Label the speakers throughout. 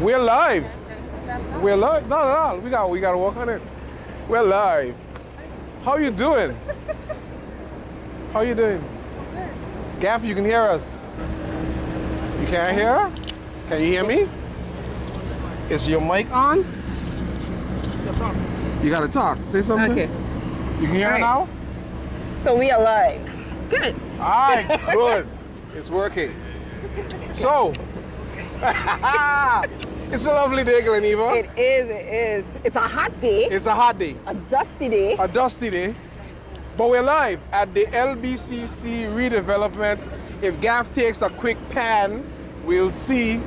Speaker 1: We're live. We're live. No. We got to work on it. We're live. How you doing? How you doing?
Speaker 2: Good.
Speaker 1: Gaff, you can hear us. You can't hear? Can you hear me? Is your mic on? You gotta talk. Say something.
Speaker 2: Okay.
Speaker 1: You can hear it now?
Speaker 2: So we are live. Good.
Speaker 1: All right, good. It's working. So, it's a lovely day, Gleneva.
Speaker 2: It is. It's a hot day.
Speaker 1: It's a hot day.
Speaker 2: A dusty day.
Speaker 1: A dusty day. But we're live at the LBCC Redevelopment. If Gaff takes a quick pan, we'll see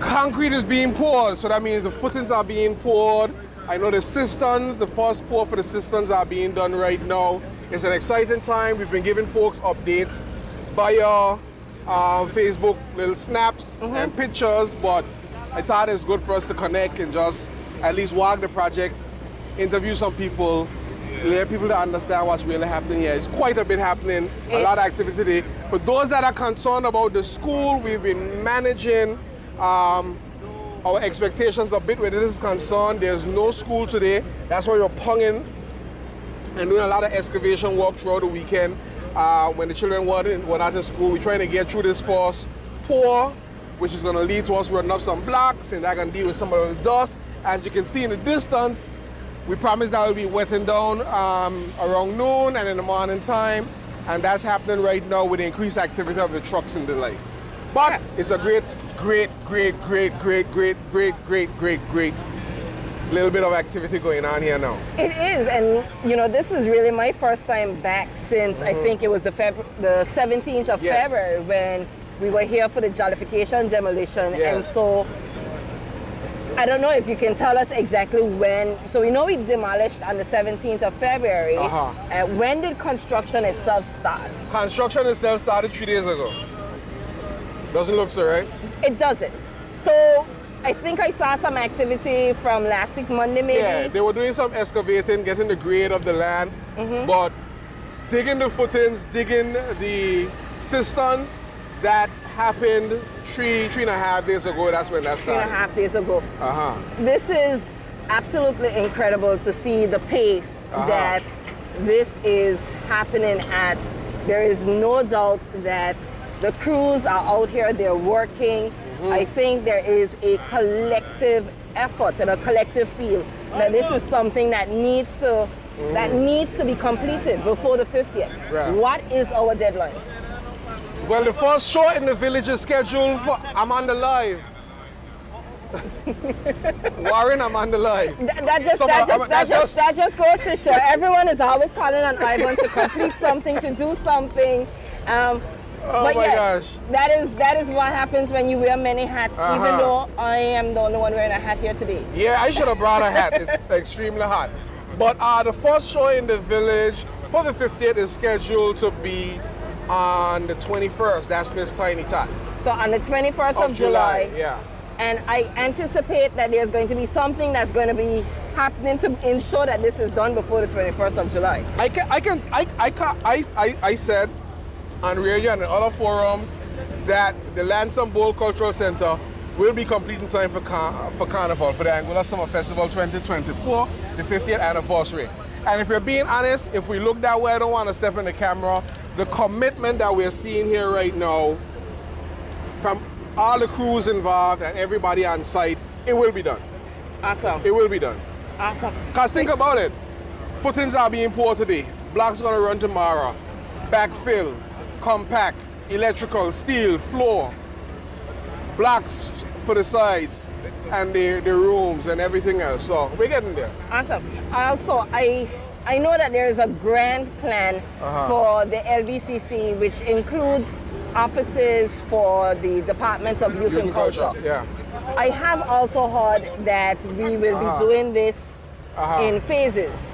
Speaker 1: concrete is being poured. So that means the footings are being poured. I know the cisterns, the first pour for the cisterns are being done right now. It's an exciting time. We've been giving folks updates via Facebook, little snaps and pictures, but I thought it's good for us to connect and just at least walk the project, interview some people, let people to understand what's really happening here. It's quite a bit happening, a lot of activity today. For those that are concerned about the school, we've been managing our expectations a bit where this is concerned. There's no school today. That's why we're ponging and doing a lot of excavation work throughout the weekend. When the children were not in school, we're trying to get through this first pour, which is going to lead to us running up some blocks, and that can deal with some of the dust. As you can see in the distance, we promised that will be wetting down around noon and in the morning time, and that's happening right now with the increased activity of the trucks and the like. But it's a great little bit of activity going on here now.
Speaker 2: It is, and you know, this is really my first time back since I think it was the 17th of February when we were here for the jollification demolition, and so I don't know if you can tell us exactly when. So we know we demolished on the 17th of February. When did construction itself start?
Speaker 1: Construction itself started 3 days ago. Doesn't look so, right?
Speaker 2: It doesn't. So I think I saw some activity from last week, Monday maybe.
Speaker 1: Yeah, they were doing some excavating, getting the grade of the land, but digging the footings, digging the cisterns, that happened three and a half days ago. That's when that started.
Speaker 2: 3.5 days ago. This is absolutely incredible to see the pace that this is happening at. There is no doubt that the crews are out here, they're working. I think there is a collective effort and a collective feel that this is something that needs to be completed before the 50th.
Speaker 1: Right.
Speaker 2: What is our deadline?
Speaker 1: Well, the first show in the village is scheduled for Amanda Live. Warren, Amanda Live.
Speaker 2: That just goes to show everyone is always calling on Ivan to complete something, to do something.
Speaker 1: Oh my gosh.
Speaker 2: That is what happens when you wear many hats, even though I am the only one wearing a hat here today.
Speaker 1: Yeah, I should have brought a hat. It's extremely hot. But the first show in the village for the 50th is scheduled to be on the 21st. That's Miss Tiny Tot.
Speaker 2: So on the 21st of July.
Speaker 1: Yeah. And
Speaker 2: I anticipate that there's going to be something that's going to be happening to ensure that this is done before the 21st of July.
Speaker 1: I said on radio and in other forums that the Lansing Bowl Cultural Center will be complete in time for Carnival, for the Anguilla Summer Festival 2024, the 50th anniversary. And if you're being honest, if we look that way, I don't want to step in the camera, the commitment that we're seeing here right now from all the crews involved and everybody on site, it will be done.
Speaker 2: Awesome.
Speaker 1: It will be done.
Speaker 2: Awesome.
Speaker 1: Because think about it, footings are being poured today, blocks are going to run tomorrow, backfill, compact, electrical, steel, floor, blocks for the sides, and the rooms and everything else. So we're getting there.
Speaker 2: Awesome. Also, I know that there is a grand plan for the LBCC, which includes offices for the Department of Youth and Culture.
Speaker 1: Yeah.
Speaker 2: I have also heard that we will be doing this in phases.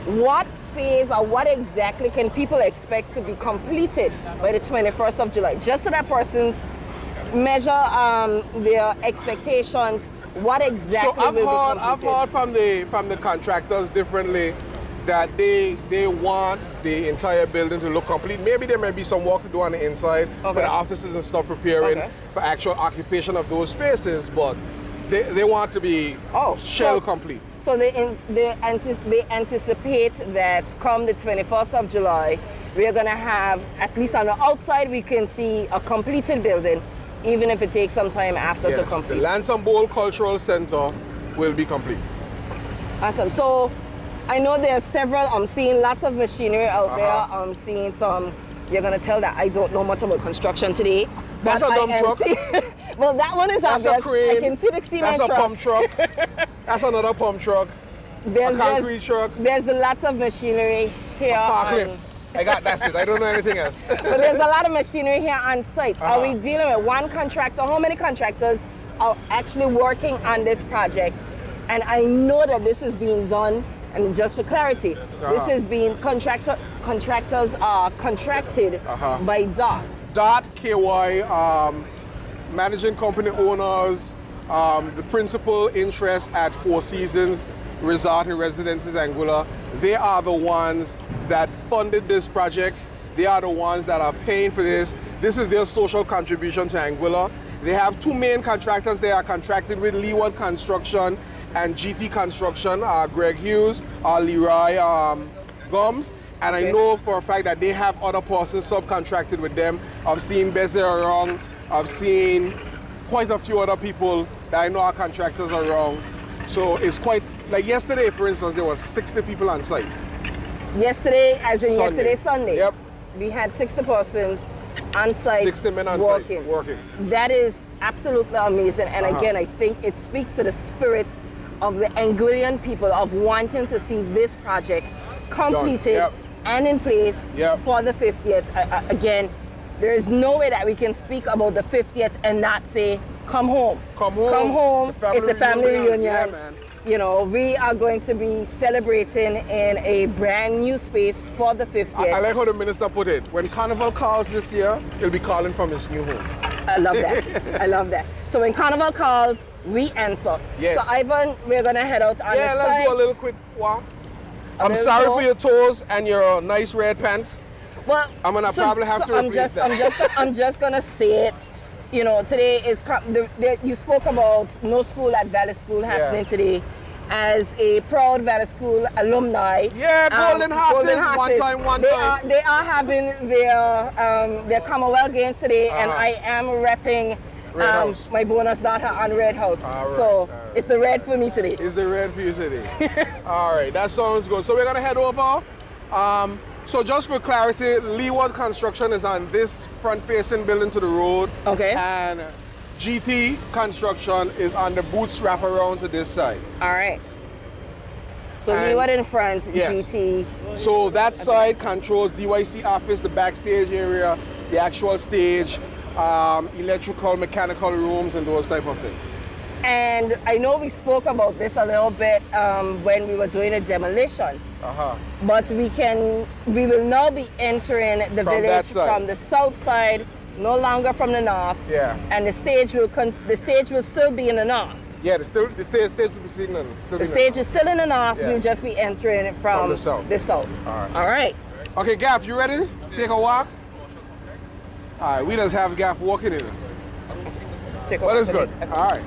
Speaker 2: What phase or what exactly can people expect to be completed by the 21st of July? Just so that persons measure their expectations, what exactly will be completed?
Speaker 1: I've heard from the contractors differently that they want the entire building to look complete. Maybe there may be some work to do on the inside for the offices and stuff preparing for actual occupation of those spaces, but they want to be shell complete.
Speaker 2: So they anticipate that come the 21st of July, we are going to have, at least on the outside, we can see a completed building, even if it takes some time after to complete.
Speaker 1: The Lansing Bowl Cultural Center will be complete.
Speaker 2: Awesome. So I know there are several, I'm seeing lots of machinery out there. I'm seeing some, you're going to tell that I don't know much about construction today.
Speaker 1: That's a dump truck.
Speaker 2: Well, that one is
Speaker 1: That's
Speaker 2: obvious.
Speaker 1: a crane.
Speaker 2: I can see the cement
Speaker 1: truck.
Speaker 2: truck.
Speaker 1: That's a pump truck. That's another pump truck. A concrete truck.
Speaker 2: There's lots of machinery here.
Speaker 1: I got that's it. I don't know anything else.
Speaker 2: But there's a lot of machinery here on site. Are we dealing with one contractor? How many contractors are actually working on this project? And I know that this is being done, and just for clarity, this is being contractors are contracted by DOT.
Speaker 1: DOT, KY, managing company owners, the principal interest at Four Seasons Resort and Residences Anguilla. They are the ones that funded this project. They are the ones that are paying for this. This is their social contribution to Anguilla. They have two main contractors. They are contracted with Leeward Construction and GT Construction, Greg Hughes, Leroy Gums. And I know for a fact that they have other persons subcontracted with them. I've seen Bezer around. I've seen quite a few other people that I know are contractors around. So it's quite, like yesterday, for instance, there was 60 people on site.
Speaker 2: Yesterday, as in yesterday, Sunday.
Speaker 1: Yep.
Speaker 2: We had 60 persons on site.
Speaker 1: 60 men on site working.
Speaker 2: That is absolutely amazing. And again, I think it speaks to the spirit of the Anguillan people of wanting to see this project completed and in place for the 50th. Again, there is no way that we can speak about the 50th and not say, come home.
Speaker 1: Come home.
Speaker 2: Come home. It's a family reunion.
Speaker 1: Yeah, man.
Speaker 2: You know, we are going to be celebrating in a brand new space for the 50th.
Speaker 1: I like how the minister put it. When Carnival calls this year, he'll be calling from his new home.
Speaker 2: I love that. I love that. So when Carnival calls, we answer.
Speaker 1: Yes.
Speaker 2: So Ivan, we're going to head out on the side.
Speaker 1: Yeah, let's do a little quick walk. I'm sorry for your toes and your nice red pants.
Speaker 2: Well,
Speaker 1: I'm going to probably have to replace that.
Speaker 2: I'm just going to say it. You know, today is, you spoke about no school at Valley School happening today. As a proud Valley School alumni.
Speaker 1: Yeah, Golden Horses, one time.
Speaker 2: They are having their Commonwealth Games today, and I am repping my bonus daughter on Red House. So it's the red for me today.
Speaker 1: It's the red for you today. All right, that sounds good. So we're gonna head over. So just for clarity, Leeward Construction is on this front-facing building to the road.
Speaker 2: Okay.
Speaker 1: And GT Construction is on the bootstrap around to this side.
Speaker 2: All right. So Leeward in front, GT.
Speaker 1: So that side controls DYC office, the backstage area, the actual stage, electrical, mechanical rooms, and those type of things.
Speaker 2: And I know we spoke about this a little bit when we were doing a demolition. But we will now be entering the village from the south side, no longer from the north.
Speaker 1: Yeah.
Speaker 2: And the stage will still be in the north.
Speaker 1: Yeah, the stage will be seen
Speaker 2: the stage is still in the north.
Speaker 1: Yeah.
Speaker 2: We'll just be entering it from the south.
Speaker 1: All right. Okay, Gaff, you ready? Take a walk. All right, we just have Gaff walking in. But it's good. Okay. All right.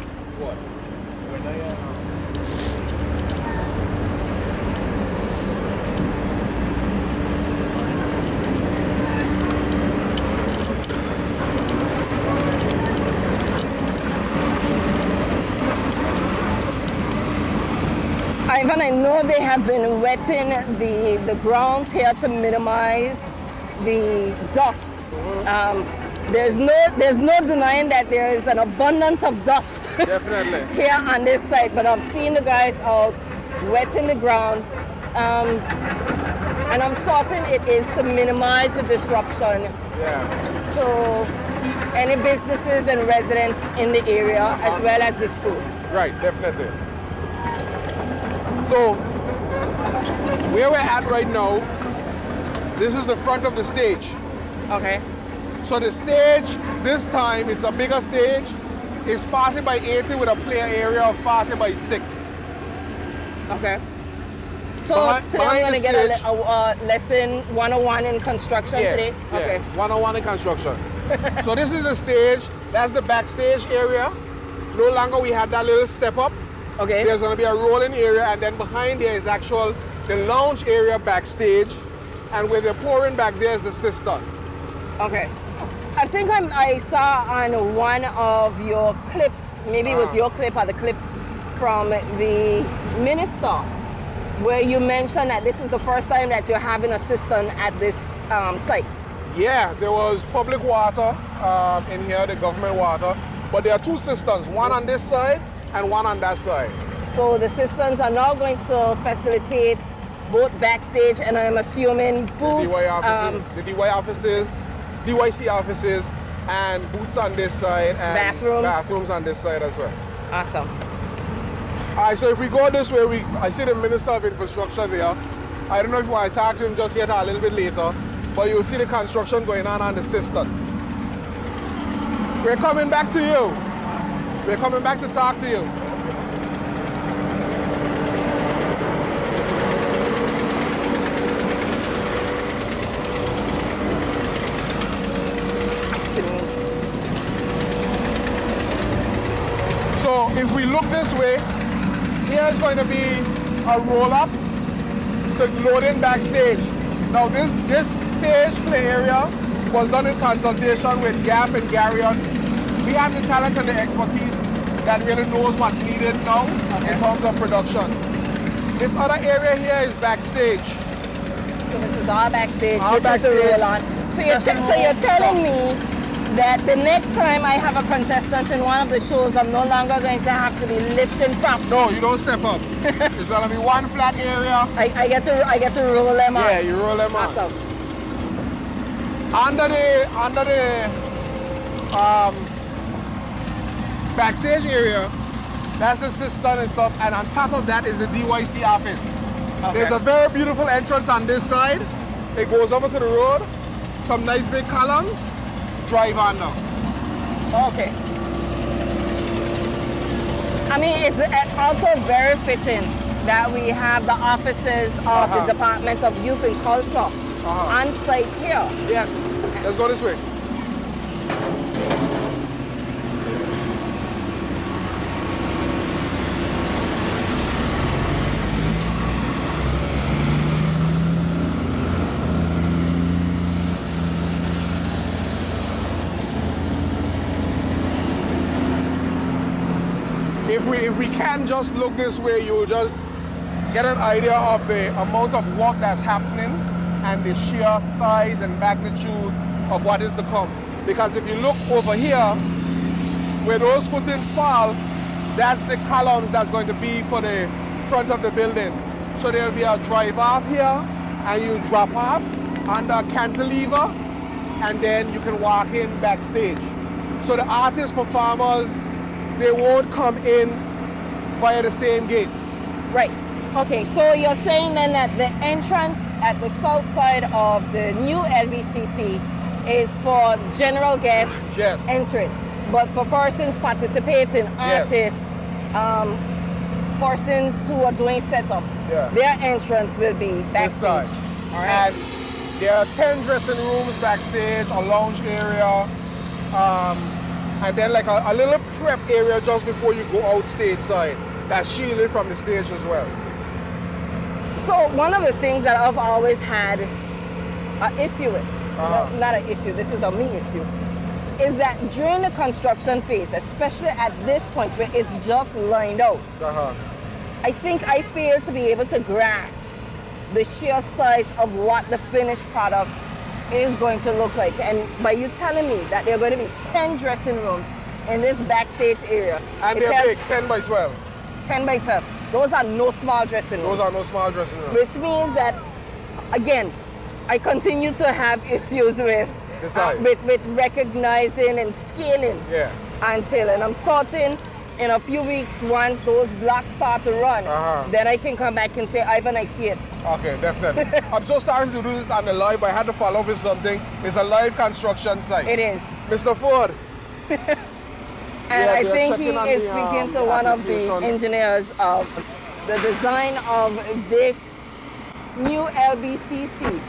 Speaker 2: Ivan, I know they have been wetting the grounds here to minimize the dust. There's no denying that there is an abundance of dust here on this site, but I've seen the guys out wetting the grounds, and I'm certain it is to minimize the disruption.
Speaker 1: Yeah.
Speaker 2: So any businesses and residents in the area as well as the school.
Speaker 1: Right, definitely. So where we're at right now, this is the front of the stage.
Speaker 2: Okay.
Speaker 1: So the stage, this time, it's a bigger stage. It's 40 by 80 with a player area of 40 by 6.
Speaker 2: Okay. So today I'm going to get a lesson 101 in construction today? Okay.
Speaker 1: 101 in construction. So this is the stage. That's the backstage area. No longer we have that little step up.
Speaker 2: Okay.
Speaker 1: There's going to be a rolling area, and then behind there is the lounge area backstage, and where they're pouring back there is the cistern.
Speaker 2: Okay. I think I saw on one of your clips, maybe it was your clip or the clip from the minister, where you mentioned that this is the first time that you're having a cistern at this site.
Speaker 1: Yeah, there was public water in here, the government water, but there are two cisterns, one on this side and one on that side. So
Speaker 2: the cisterns are now going to facilitate both backstage and I'm assuming booths.
Speaker 1: The DYC offices, and booths on this side, and bathrooms on this side as well.
Speaker 2: Awesome.
Speaker 1: All right, so if we go this way, I see the Minister of Infrastructure there. I don't know if you want to talk to him just yet or a little bit later, but you'll see the construction going on the cistern. We're coming back to you. We're coming back to talk to you. So if we look this way, here's going to be a roll-up to loading backstage. Now this stage play area was done in consultation with Gap and Garriott. We have the talent and the expertise that really knows what's needed now in terms of production. This other area here is backstage.
Speaker 2: So this is all backstage. This is the roll-on. So you're telling me that the next time I have a contestant in one of the shows, I'm no longer going to have to be lifting props.
Speaker 1: No, you don't step up. It's gonna be one flat area.
Speaker 2: I get to roll them on.
Speaker 1: Yeah, you roll them on.
Speaker 2: Awesome.
Speaker 1: Under the backstage area, that's the cistern and stuff, and on top of that is the DYC office. Okay. There's a very beautiful entrance on this side. It goes over to the road. Some nice big columns. Drive on now.
Speaker 2: Okay. I mean, it's also very fitting that we have the offices of the Department of Youth and Culture on site here.
Speaker 1: Yes. Let's go this way. If we can just look this way, you'll just get an idea of the amount of work that's happening and the sheer size and magnitude of what is to come. Because if you look over here, where those footings fall, that's the columns that's going to be for the front of the building. So there'll be a drive off here, and you drop off under a cantilever, and then you can walk in backstage. So the artists, performers, they won't come in via the same gate.
Speaker 2: Right. Okay, so you're saying then that the entrance at the south side of the new LBCC is for general guests entering, but for persons participating, artists, persons who are doing setup, their entrance will be backstage.
Speaker 1: All right. And there are 10 dressing rooms backstage, a lounge area, and then like a little prep area just before you go out stage side. That's shielded from the stage as well.
Speaker 2: So one of the things that I've always had an issue with, not an issue, this is a me issue, is that during the construction phase, especially at this point where it's just lined out, I think I fail to be able to grasp the sheer size of what the finished product is going to look like. And by you telling me that there are going to be 10 dressing rooms in this backstage area.
Speaker 1: And they're big, 10 by 12.
Speaker 2: 10 by 12. Those are no small dressing rooms.
Speaker 1: Those are no small dressing rooms.
Speaker 2: Which means that, again, I continue to have issues with recognizing and scaling until, and I'm sorting in a few weeks once those blocks start to run, then I can come back and say, Ivan, I see it.
Speaker 1: Okay, definitely. I'm so sorry to do this on the live, but I had to follow up with something. It's a live construction site.
Speaker 2: It is.
Speaker 1: Mr. Ford.
Speaker 2: And I think he is speaking to one of the engineers of the design of this new LBCC.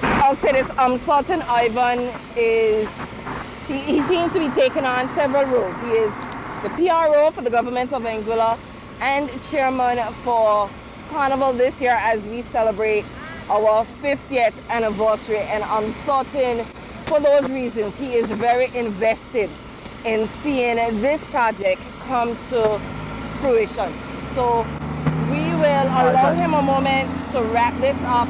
Speaker 2: I'll say this, Sultan Ivan is, he seems to be taking on several roles. He is the PRO for the government of Anguilla and chairman for Carnival this year as we celebrate our 50th anniversary. And Sultan, for those reasons, he is very invested in seeing this project come to fruition. So we will allow him a moment to wrap this up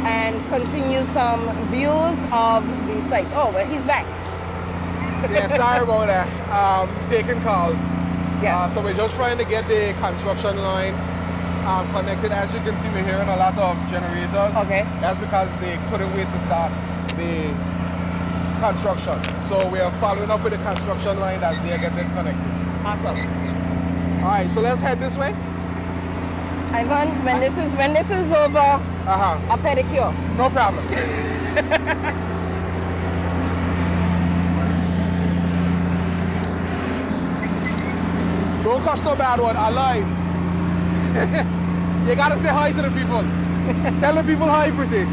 Speaker 2: and continue some views of the site. Oh, well, he's back.
Speaker 1: Yeah, sorry about that. Taking calls.
Speaker 2: Yeah.
Speaker 1: So we're just trying to get the construction line connected. As you can see, we're hearing a lot of generators.
Speaker 2: Okay.
Speaker 1: That's because they couldn't wait to start the construction. So we are following up with the construction line as they are getting connected.
Speaker 2: Awesome.
Speaker 1: All right, so let's head this way.
Speaker 2: Ivan, when this is over, a pedicure.
Speaker 1: No problem. Don't cost no bad one, alive. You gotta say hi to the people. Tell the people hi, pretty.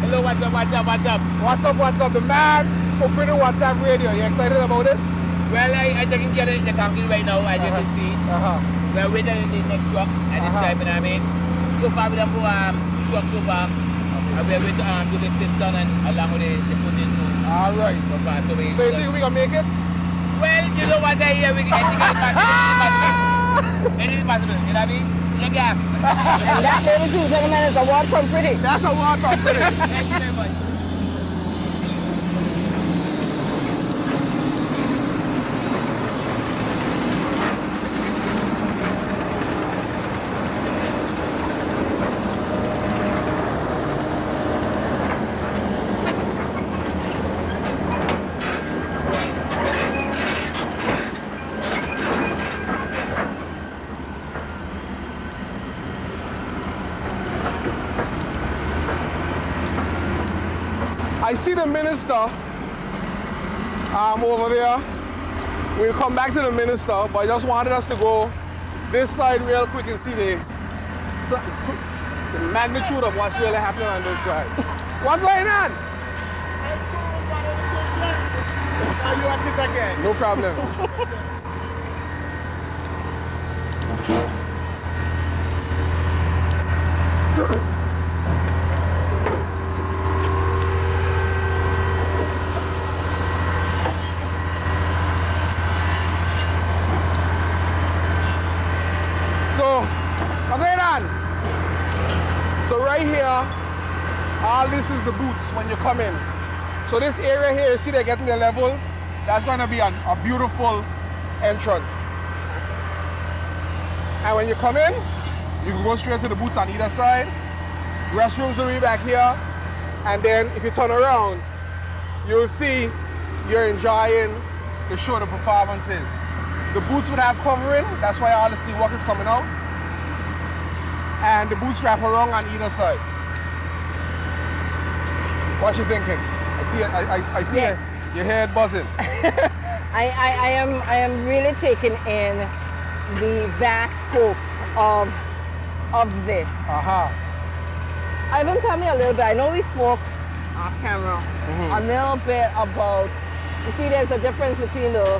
Speaker 3: Hello, what's up, what's up, what's up?
Speaker 1: What's up, what's up? The man opening the WhatsApp radio. You excited about this?
Speaker 3: Well, I taking care of the concrete right now, as you can see. We're waiting in the next truck at this time, you know what I mean? So far, we don't go truck so far. We're waiting to do the system and along with the footage too.
Speaker 1: All right.
Speaker 3: So far, so
Speaker 1: you think we gonna make it?
Speaker 3: Well, you know what I hear, we can anything is possible. Anything is possible, you know what I mean? Look at
Speaker 2: And that, ladies and gentlemen, is a word from Pretty.
Speaker 1: That's a word from Pretty.
Speaker 3: Thank you very much.
Speaker 1: I see the minister over there. We'll come back to the minister, but I just wanted us to go this side real quick and see the magnitude of what's really happening on this side. What's going on?
Speaker 4: Are you at it again?
Speaker 1: No problem. So, what's going on? So right here, all this is the booths when you come in. So this area here, you see they're getting the levels. That's going to be a beautiful entrance. And when you come in, you can go straight to the booths on either side. Restrooms will be back here. And then if you turn around, you'll see you're enjoying the show, the performances. The booths would have covering, that's why all the steel work is coming out. And the booths wrap around on either side. What you thinking? I see
Speaker 2: Yes.
Speaker 1: your head buzzing.
Speaker 2: I am really taking in the vast scope of this. Ivan, tell me a little bit. I know we spoke off camera a little bit about, you see there's a difference between the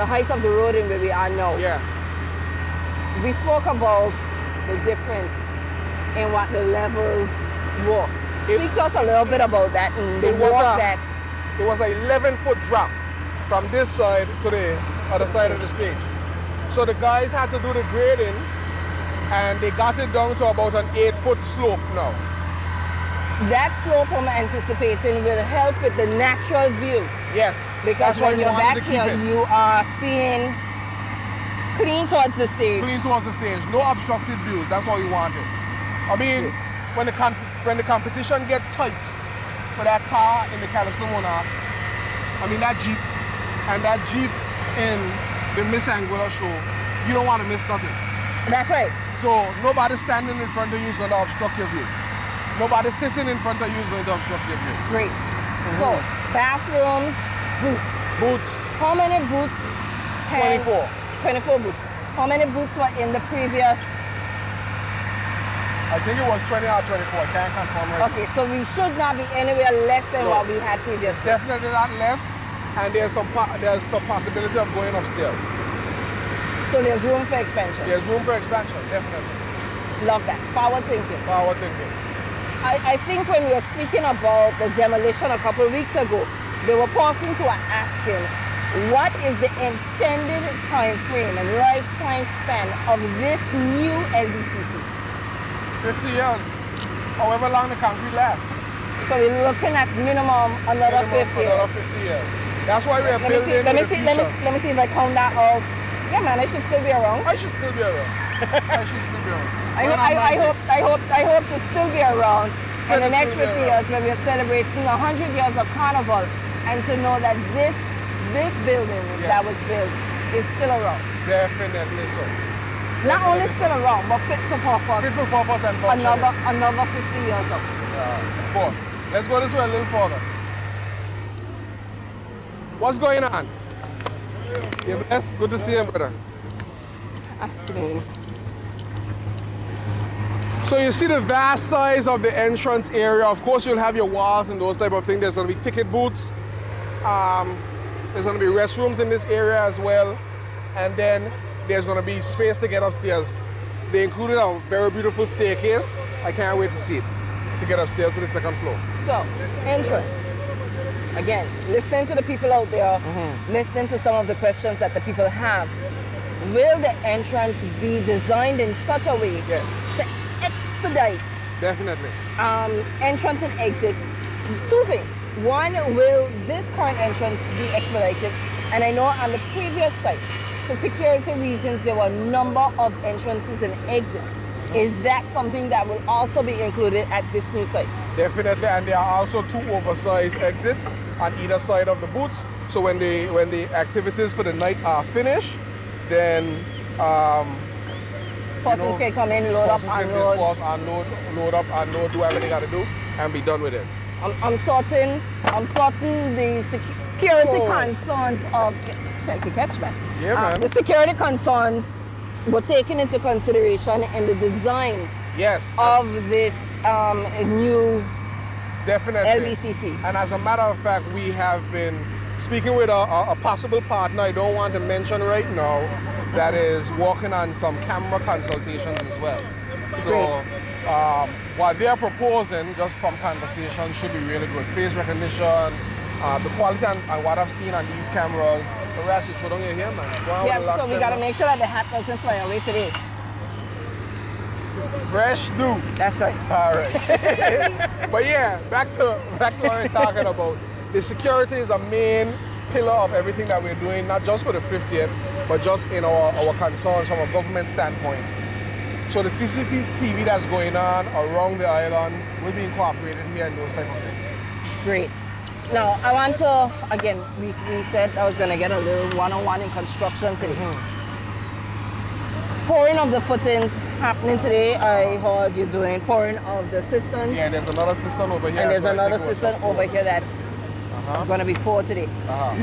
Speaker 2: height of the road and where we are now.
Speaker 1: Yeah.
Speaker 2: We spoke about the difference in what the levels were. Speak to us a little bit about that and the
Speaker 1: It was
Speaker 2: work
Speaker 1: a-
Speaker 2: that.
Speaker 1: It was an 11-foot drop from this side to the other side of the stage. So the guys had to do the grading and they got it down to about an 8-foot slope now.
Speaker 2: That slope I'm anticipating will help with the natural view.
Speaker 1: Yes.
Speaker 2: Because
Speaker 1: that's why
Speaker 2: when
Speaker 1: we
Speaker 2: you're
Speaker 1: wanted
Speaker 2: back
Speaker 1: to keep
Speaker 2: here,
Speaker 1: it
Speaker 2: you are seeing clean towards the stage.
Speaker 1: clean towards the stage. No obstructed views. That's what we wanted. I mean, when the competition get tight for that car in the Calypso Monarch, I mean that Jeep and that Jeep in the Miss Anguilla show, you don't want to miss nothing.
Speaker 2: That's right.
Speaker 1: So nobody standing in front of you is going to obstruct your view. Nobody sitting in front of you is going to obstruct your view.
Speaker 2: Great. So, bathrooms, booths.
Speaker 1: Boots,
Speaker 2: How many booths?
Speaker 1: 24.
Speaker 2: 24 booths. How many booths were in the previous
Speaker 1: I think it was 20 or 24. I can't confirm right
Speaker 2: Okay, so we should not be anywhere less than what we had previously.
Speaker 1: Definitely not less, and there's some possibility of going upstairs.
Speaker 2: So there's room for expansion.
Speaker 1: There's room for expansion, definitely.
Speaker 2: Love that. Forward thinking.
Speaker 1: Forward thinking.
Speaker 2: I think when we were speaking about the demolition a couple of weeks ago, they were pausing to asking, what is the intended time frame and lifetime span of this new LBCC?
Speaker 1: 50 years, however long the concrete lasts.
Speaker 2: So we're looking at minimum another 50 years.
Speaker 1: Another 50 years. That's why we're building
Speaker 2: let me see if I count that out. Yeah, man, I should still be around.
Speaker 1: I should still be around. I should still be around.
Speaker 2: I hope to still be around in the next 50
Speaker 1: around.
Speaker 2: years when we're celebrating 100 years of Carnival, and to know that this building that was built is still around.
Speaker 1: Definitely so.
Speaker 2: Not only still around, but fit for purpose.
Speaker 1: Fit for purpose and function.
Speaker 2: Another 50 years out.
Speaker 1: Of course. Let's go this way a little further. What's going on? You blessed? Good to see you, brother.
Speaker 2: Afternoon.
Speaker 1: So you see the vast size of the entrance area. Of course, you'll have your walls and those type of things. There's going to be ticket booths. There's going to be restrooms in this area as well. And then there's going to be space to get upstairs. They included a very beautiful staircase. I can't wait to see it, to get upstairs to the second floor.
Speaker 2: So, entrance. Again, listening to the people out there, listening to some of the questions that the people have. Will the entrance be designed in such a way
Speaker 1: Yes.
Speaker 2: to expedite
Speaker 1: Definitely.
Speaker 2: entrance and exit? Two things. One, will this current entrance be expedited? And I know on the previous site, for security reasons, there were a number of entrances and exits. Is that something that will also be included at this new site?
Speaker 1: Definitely, and there are also 2 oversized exits on either side of the booths. So when the activities for the night are finished, then
Speaker 2: Persons can come in, load up, unload.
Speaker 1: Load up, unload, do whatever they got to do, and be done with it.
Speaker 2: I'm sorting the security concerns of. So I can catch me.
Speaker 1: Yeah, man.
Speaker 2: The security concerns were taken into consideration in the design
Speaker 1: Yes.
Speaker 2: of this new
Speaker 1: Definitely.
Speaker 2: LBCC.
Speaker 1: And as a matter of fact, we have been speaking with a possible partner I don't want to mention right now that is working on some camera consultations as well. So what they're proposing, just from conversation, should be really good. Face recognition, the quality and what I've seen on these cameras. The rest, you throw down your hair, man.
Speaker 2: Yeah, so we got to make sure that the hat doesn't fly away today.
Speaker 1: Fresh do.
Speaker 2: That's right.
Speaker 1: All right. But yeah, back to what we're talking about. The security is a main pillar of everything that we're doing, not just for the 50th, but just in our concerns from a government standpoint. So the CCTV that's going on around the island will be incorporated here and those type of things.
Speaker 2: Great. Now, I want to, again, we said I was going to get a little one-on-one in construction today. Pouring of the footings happening today. I heard you're doing pouring of the cisterns.
Speaker 1: Yeah, there's another cistern over here.
Speaker 2: And there's another cistern over here that's going to be poured today.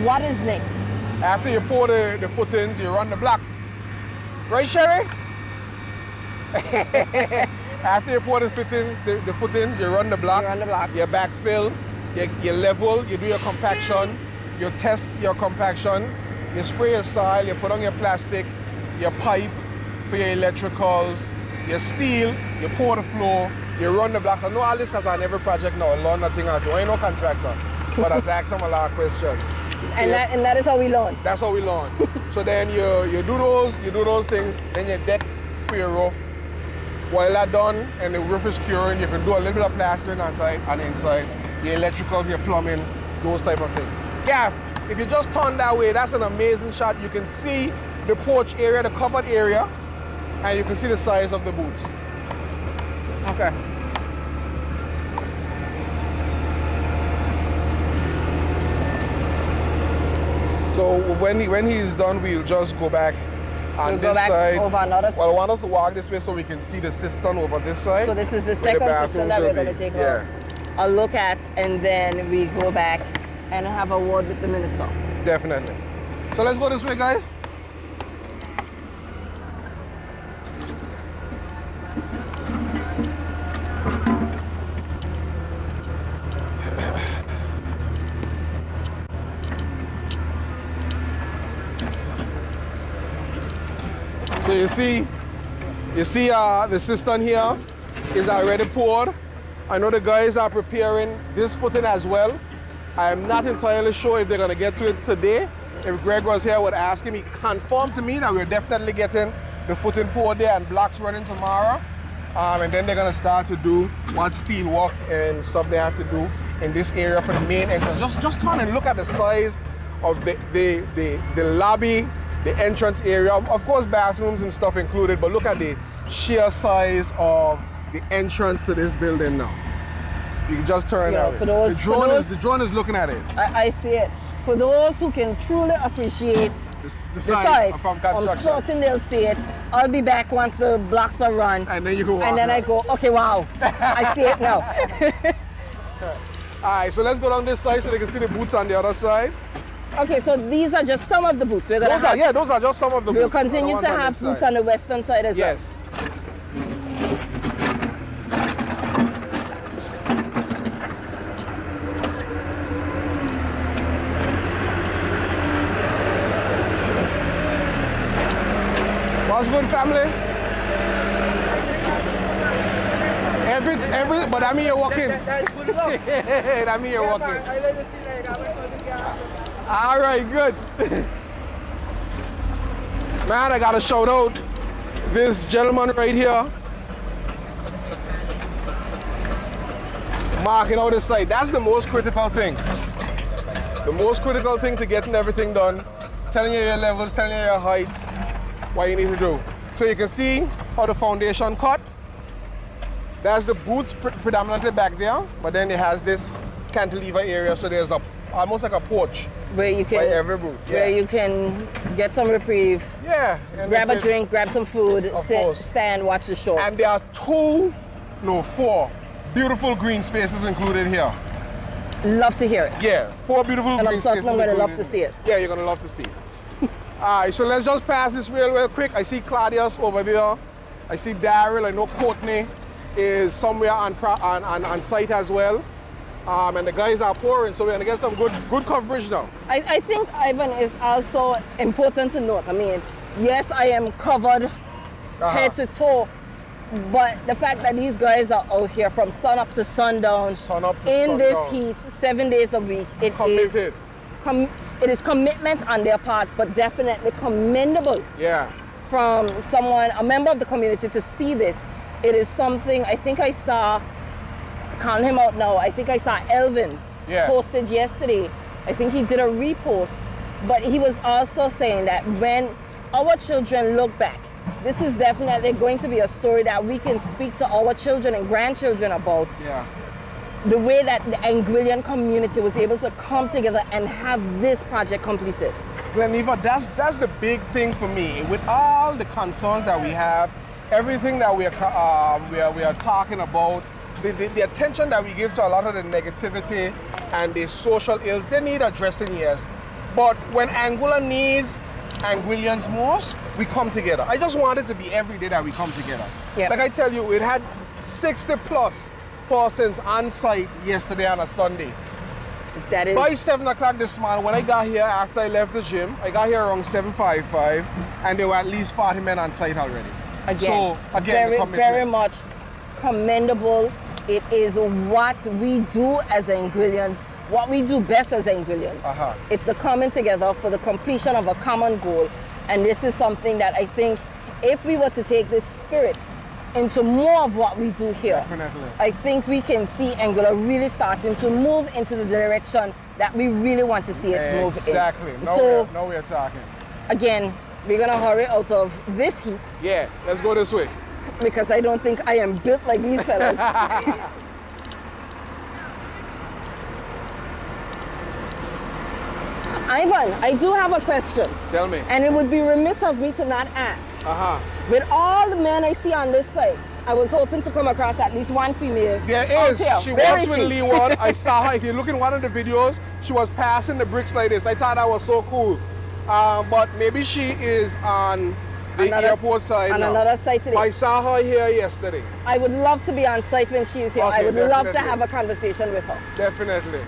Speaker 2: What is next?
Speaker 1: After you pour the footings, you run the blocks. Right, Sherry? After you pour the footings, you run the blocks.
Speaker 2: You run the blocks.
Speaker 1: You backfill, you level, you do your compaction, you test your compaction, you spray your soil, you put on your plastic, your pipe for your electricals, your steel, you pour the floor, you run the blocks. I know all this because on every project now, I learn nothing I do. I ain't no contractor, but I ask them a lot of questions. So
Speaker 2: And that is how we learn.
Speaker 1: that's how we learn. So then you do those things, then you deck for your roof. While that's done and the roof is curing, you can do a little bit of plastering outside and inside. Your electricals, your plumbing, those type of things. Yeah, if you just turn that way, that's an amazing shot. You can see the porch area, the covered area, and you can see the size of the booths.
Speaker 2: Okay.
Speaker 1: So when he's done, we'll just go back on
Speaker 2: We'll
Speaker 1: this
Speaker 2: go back
Speaker 1: side.
Speaker 2: over another
Speaker 1: Well, I want us to walk this way so we can see the cistern over this side.
Speaker 2: So this is the
Speaker 1: where
Speaker 2: second
Speaker 1: bathrooms
Speaker 2: system that we're
Speaker 1: will
Speaker 2: going to
Speaker 1: be.
Speaker 2: take
Speaker 1: Yeah,
Speaker 2: a look at, and then we go back and have a word with the minister.
Speaker 1: definitely. So let's go this way, guys. So you see the cistern here is already poured. I know the guys are preparing this footing as well. I am not entirely sure if they're gonna get to it today. If Greg was here, I would ask him. He confirmed to me that we're definitely getting the footing poured there and blocks running tomorrow. And then they're gonna start to do what steel work and stuff they have to do in this area for the main entrance. Just turn and look at the size of the lobby, the entrance area. Of course, bathrooms and stuff included, but look at the sheer size of the entrance to this building now. You can just turn
Speaker 2: Yeah,
Speaker 1: that
Speaker 2: for
Speaker 1: way.
Speaker 2: those-
Speaker 1: The drone is looking at it.
Speaker 2: I see it. For those who can truly appreciate
Speaker 1: The
Speaker 2: the size,
Speaker 1: from
Speaker 2: I'm
Speaker 1: construction.
Speaker 2: certain they'll see it. I'll be back once the blocks are run.
Speaker 1: And then you go walk
Speaker 2: And then I
Speaker 1: around.
Speaker 2: go, okay, wow, I see it now.
Speaker 1: All right, so let's go down this side so they can see the boots on the other side.
Speaker 2: Okay, so these are just some of the boots. We're gonna
Speaker 1: Those are just some of the
Speaker 2: we'll
Speaker 1: boots. The
Speaker 2: continue
Speaker 1: ones
Speaker 2: to
Speaker 1: on
Speaker 2: have
Speaker 1: this
Speaker 2: boots
Speaker 1: side.
Speaker 2: on the western side as well.
Speaker 1: Yes. What's good, family? But I mean you're walking. I mean you're walking. All right, good. Man, I gotta shout out this gentleman right here. Marking out the site. That's the most critical thing. The most critical thing to getting everything done. Telling you your levels, telling you your heights, what you need to do. So you can see how the foundation cut. That's the boots predominantly back there, but then it has this cantilever area, so there's almost like a porch
Speaker 2: Where you
Speaker 1: by
Speaker 2: can
Speaker 1: every boot.
Speaker 2: where you can get some reprieve,
Speaker 1: Yeah. And
Speaker 2: grab a
Speaker 1: if it-
Speaker 2: drink, grab some food,
Speaker 1: Of
Speaker 2: sit,
Speaker 1: course.
Speaker 2: stand, watch the show.
Speaker 1: And there are four beautiful green spaces included here.
Speaker 2: Love to hear it.
Speaker 1: Yeah, 4 beautiful
Speaker 2: And I'm
Speaker 1: green
Speaker 2: certain
Speaker 1: spaces
Speaker 2: I'm gonna love
Speaker 1: included.
Speaker 2: to see it.
Speaker 1: Yeah, you're gonna love to see it. All right, so let's just pass this real quick. I see Claudius over there. I see Daryl. I know Courtney is somewhere on site as well. And the guys are pouring, so we're gonna get some good coverage now.
Speaker 2: I think, Ivan, is also important to note. I mean, yes, I am covered head to toe, but the fact that these guys are out here from sun up to sundown in this heat, 7 days a week, it
Speaker 1: Committed.
Speaker 2: is commitment on their part, but definitely commendable
Speaker 1: Yeah.
Speaker 2: from someone, a member of the community, to see this. It is something I think I saw, calling him out now, I think I saw Elvin posted yesterday. I think he did a repost, but he was also saying that when our children look back, this is definitely going to be a story that we can speak to our children and grandchildren about.
Speaker 1: Yeah.
Speaker 2: The way that the Anguillan community was able to come together and have this project completed.
Speaker 1: Gleneva, that's the big thing for me. With all the concerns that we have, everything that we are talking about, the attention that we give to a lot of the negativity and the social ills, they need addressing, yes. But when Anguilla needs Anguillians most, we come together. I just want it to be every day that we come together.
Speaker 2: Yep.
Speaker 1: Like I tell you, it had 60 plus persons on site yesterday on a Sunday.
Speaker 2: That is
Speaker 1: By 7 o'clock this morning, when I got here after I left the gym, I got here around 7:55, and there were at least 40 men on site already.
Speaker 2: again,
Speaker 1: So, again, the
Speaker 2: very,
Speaker 1: commitment.
Speaker 2: very much commendable. It is what we do as Anguillians, what we do best as Anguillians. It's the coming together for the completion of a common goal. And this is something that I think if we were to take this spirit into more of what we do here,
Speaker 1: Definitely.
Speaker 2: I think we can see Anguilla really starting to move into the direction that we really want to see it move in.
Speaker 1: Exactly.
Speaker 2: So
Speaker 1: Now we're talking.
Speaker 2: again, we're gonna hurry out of this heat
Speaker 1: Yeah, let's go this way.
Speaker 2: because I don't think I am built like these fellas. Ivan, I do have a question,
Speaker 1: Tell me.
Speaker 2: and it would be remiss of me to not ask. With all the men I see on this site, I was hoping to come across at least one female.
Speaker 1: There
Speaker 2: out
Speaker 1: is.
Speaker 2: here.
Speaker 1: She
Speaker 2: Where
Speaker 1: walks
Speaker 2: is
Speaker 1: with
Speaker 2: she?
Speaker 1: Leeward. I saw her. If you look in one of the videos, she was passing the bricks like this. I thought that was so cool. But maybe she is on The airport side
Speaker 2: on
Speaker 1: now.
Speaker 2: another site today.
Speaker 1: I saw her here yesterday.
Speaker 2: I would love to be on site when she is here.
Speaker 1: Okay,
Speaker 2: I would love to
Speaker 1: definitely.
Speaker 2: have a conversation with her.
Speaker 1: Definitely.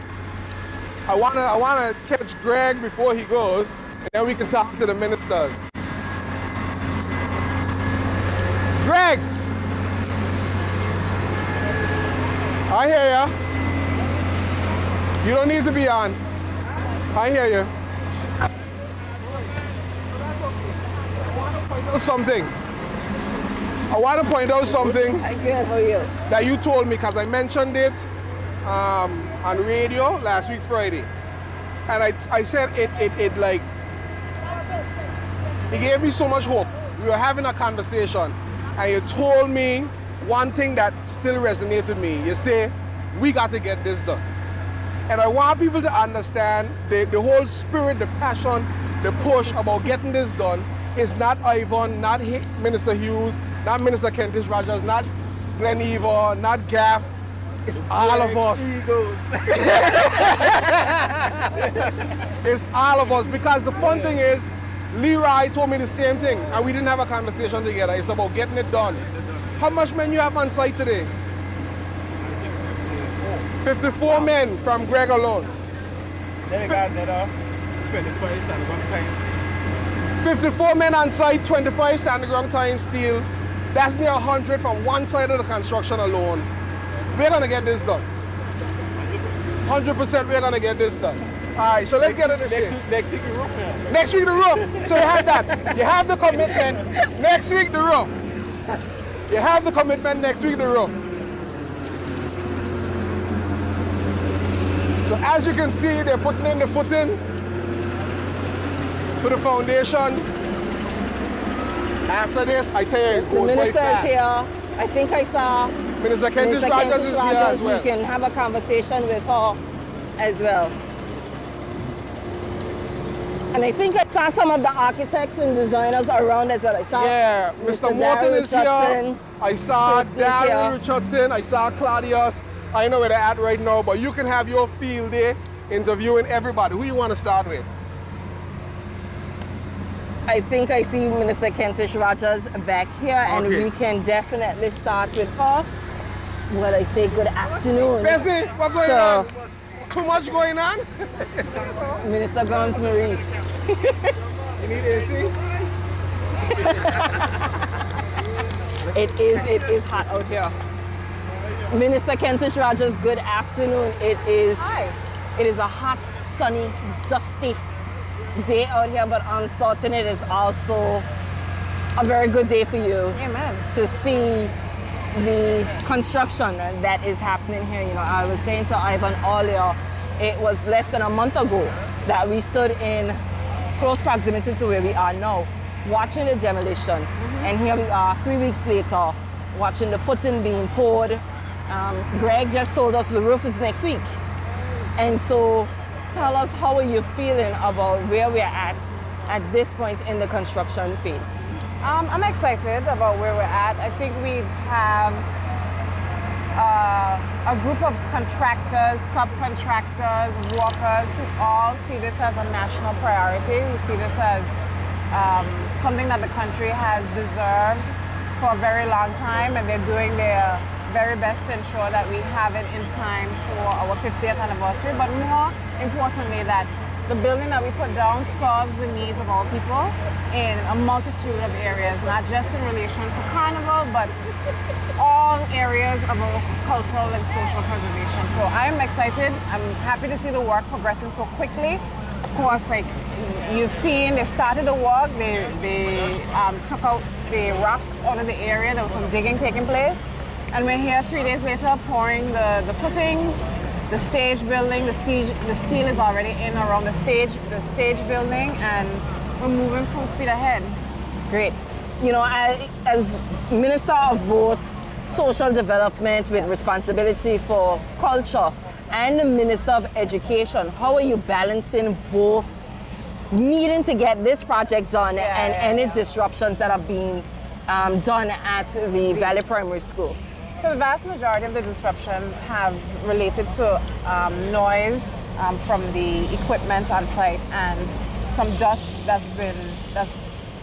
Speaker 1: I wanna catch Greg before he goes, and then we can talk to the ministers. Greg! I hear ya. You don't need to be on. I hear you. I want to point out something
Speaker 2: Good, how are you?
Speaker 1: that you told me, because I mentioned it on radio last week Friday, and I said it like, it gave me so much hope. We were having a conversation and you told me one thing that still resonated with me. You say, we got to get this done. And I want people to understand the whole spirit, the passion, the push about getting this done is not Ivan, not Minister Hughes, not Minister Kentish Rogers, not Glenn Eva, not Gaff. It's all of us. It's all of us, because the fun thing is, Leroy told me the same thing and we didn't have a conversation together. It's about getting it done. How much men you have on site today? 54 men from Greg alone. 54 men on site, 25 sand-ground tying steel. That's near 100 from one side of the construction alone. We're gonna get this done. 100% we're gonna get this done. All right, so let's get into this.
Speaker 4: Next week, the roof, man.
Speaker 1: Next week the roof. So you have that. You have the commitment. Next week the roof. You have the commitment. Next week the roof. So as you can see, they're putting in the footing to the foundation. After this, I tell you, it
Speaker 2: The
Speaker 1: goes quite
Speaker 2: minister is
Speaker 1: fast.
Speaker 2: here. I think I saw
Speaker 1: Minister Kentish Rogers is here as well.
Speaker 2: We can have a conversation with her as well. And I think I saw some of the architects and designers around as well. I saw
Speaker 1: Yeah, Mr. Morton is here.
Speaker 2: Richardson.
Speaker 1: I saw
Speaker 2: Is here.
Speaker 1: Darren Richardson. I saw Claudius. I know where they're at right now, but you can have your field day interviewing everybody. Who you want to start with?
Speaker 2: I think I see Minister Kentish Rogers back here, and
Speaker 1: Okay.
Speaker 2: we can definitely start with her. Well, I say good afternoon.
Speaker 1: Bessie, what's going
Speaker 2: So-
Speaker 1: on? Too much going on?
Speaker 2: Minister Gums Marie.
Speaker 1: You need AC?
Speaker 2: It is hot out here. Minister Kentish Rogers, good afternoon. It is a hot, sunny, dusty day out here, but I'm certain it is also a very good day for you.
Speaker 5: Amen.
Speaker 2: To see the construction that is happening here. You know, I was saying to Ivan earlier, it was less than a month ago that we stood in close proximity to where we are now, watching the demolition. And here we are 3 weeks later, watching the footing being poured. Greg just told us the roof is next week. And so tell us, how are you feeling about where we're at this point in the construction phase?
Speaker 5: I'm excited about where we're at. I think we have a group of contractors, subcontractors, workers who all see this as a national priority, who see this as something that the country has deserved for a very long time, and they're doing their very best to ensure that we have it in time for our 50th anniversary, but more importantly that the building that we put down serves the needs of our people in a multitude of areas, not just in relation to Carnival, but all areas of our cultural and social preservation. So I'm excited. I'm happy to see the work progressing so quickly. Of course, like you've seen, they started the work. They took out the rocks out of the area. There was some digging taking place. And we're here 3 days later pouring the footings, the stage building. The steel is already in around the stage building, and we're moving full speed ahead.
Speaker 2: Great. You know, as Minister of both Social Development with responsibility for culture and the Minister of Education, how are you balancing both needing to get this project done and any disruptions that are being done at the Valley Primary School?
Speaker 5: So the vast majority of the disruptions have related to noise from the equipment on site and some dust that's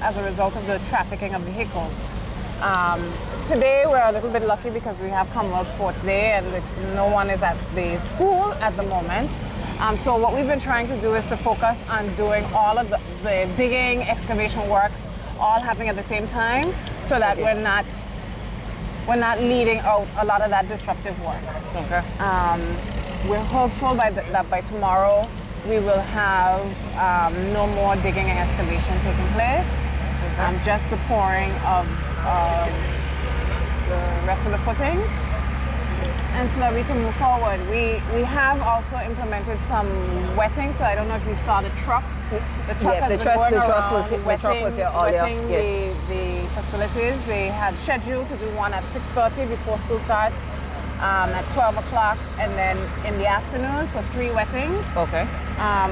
Speaker 5: as a result of the trafficking of vehicles. Today we're a little bit lucky because we have Commonwealth Sports Day and no one is at the school at the moment. So what we've been trying to do is to focus on doing all of the digging, excavation works, all happening at the same time, so that we're not leading out a lot of that disruptive work.
Speaker 2: Okay.
Speaker 5: We're hopeful that by tomorrow we will have no more digging and excavation taking place. Okay. Just the pouring of the rest of the footings, and so that we can move forward. We have also implemented some wetting, so I don't know if you saw the truck. The truck
Speaker 2: yes,
Speaker 5: has
Speaker 2: the
Speaker 5: been
Speaker 2: truck,
Speaker 5: going
Speaker 2: the truck
Speaker 5: around
Speaker 2: was here earlier.
Speaker 5: wetting
Speaker 2: Yes.
Speaker 5: the facilities. They had scheduled to do one at 6:30 before school starts, at 12 o'clock, and then in the afternoon, so 3 wettings.
Speaker 2: Okay.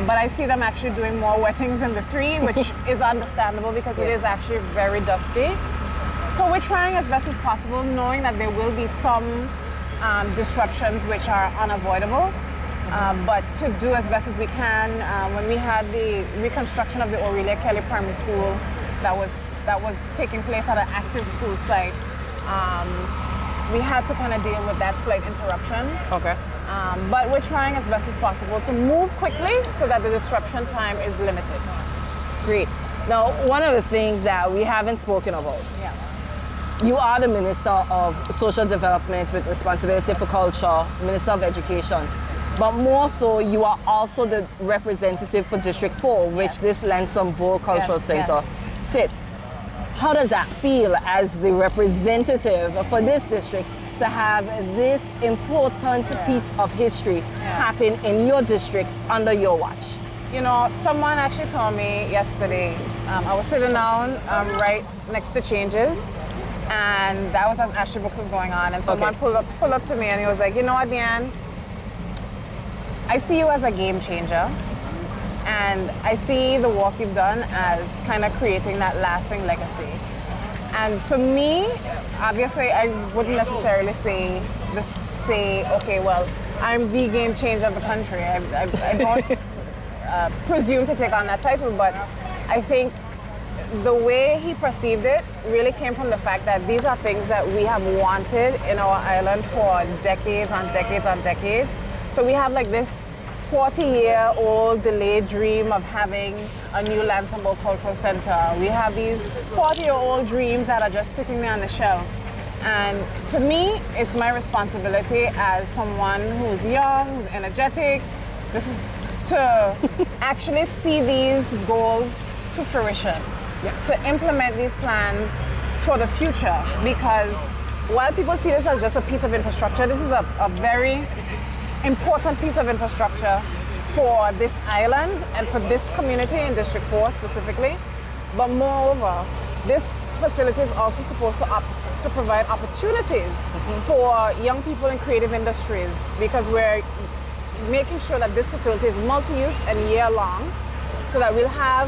Speaker 5: But I see them actually doing more wettings than the 3, which is understandable because it
Speaker 2: Yes.
Speaker 5: is actually very dusty. So we're trying as best as possible, knowing that there will be some disruptions which are unavoidable, but to do as best as we can. When we had the reconstruction of the Aurelia Kelly Primary School that was taking place at an active school site, we had to kind of deal with that slight interruption.
Speaker 2: Okay.
Speaker 5: But we're trying as best as possible to move quickly so that the disruption time is limited.
Speaker 2: Great. Now, one of the things that we haven't spoken about,
Speaker 5: Yeah.
Speaker 2: you are the Minister of Social Development with responsibility for culture, Minister of Education, but more so, you are also the representative for District 4, which
Speaker 5: Yes.
Speaker 2: this Lansing Bowl Cultural
Speaker 5: Yes,
Speaker 2: Center sits. How does that feel as the representative for this district to have this important piece of history happen in your district under your watch?
Speaker 5: You know, someone actually told me yesterday, I was sitting down right next to Changes, and that was as Ashley Brooks was going on, and someone pulled up to me and he was like, you know what, Deanne, I see you as a game changer, and I see the work you've done as kind of creating that lasting legacy. And for me, obviously, I wouldn't necessarily say, okay, well, I'm the game changer of the country. I don't presume to take on that title, but I think the way he perceived it really came from the fact that these are things that we have wanted in our island for decades on decades on decades. So we have like this 40-year-old delayed dream of having a new Lansing Bowl Cultural Center. We have these 40-year-old dreams that are just sitting there on the shelf. And to me, it's my responsibility as someone who's young, who's energetic, this is to actually see these goals to fruition, to implement these plans for the future. Because while people see this as just a piece of infrastructure, this is a very important piece of infrastructure for this island and for this community in District 4 specifically. But moreover, this facility is also supposed to provide opportunities for young people in creative industries, because we're making sure that this facility is multi-use and year-long, so that we'll have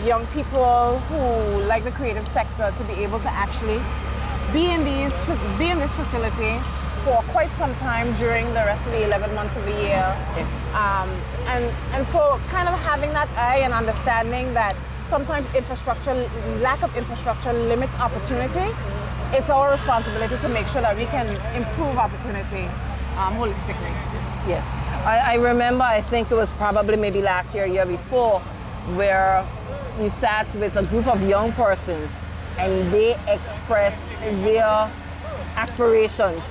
Speaker 5: young people who like the creative sector to be able to actually be in this facility for quite some time during the rest of the 11 months of the year. Yes. And so kind of having that eye and understanding that sometimes lack of infrastructure limits opportunity, it's our responsibility to make sure that we can improve opportunity holistically.
Speaker 2: Yes. I remember, I think it was probably maybe last year, year before, where you sat with a group of young persons and they expressed their aspirations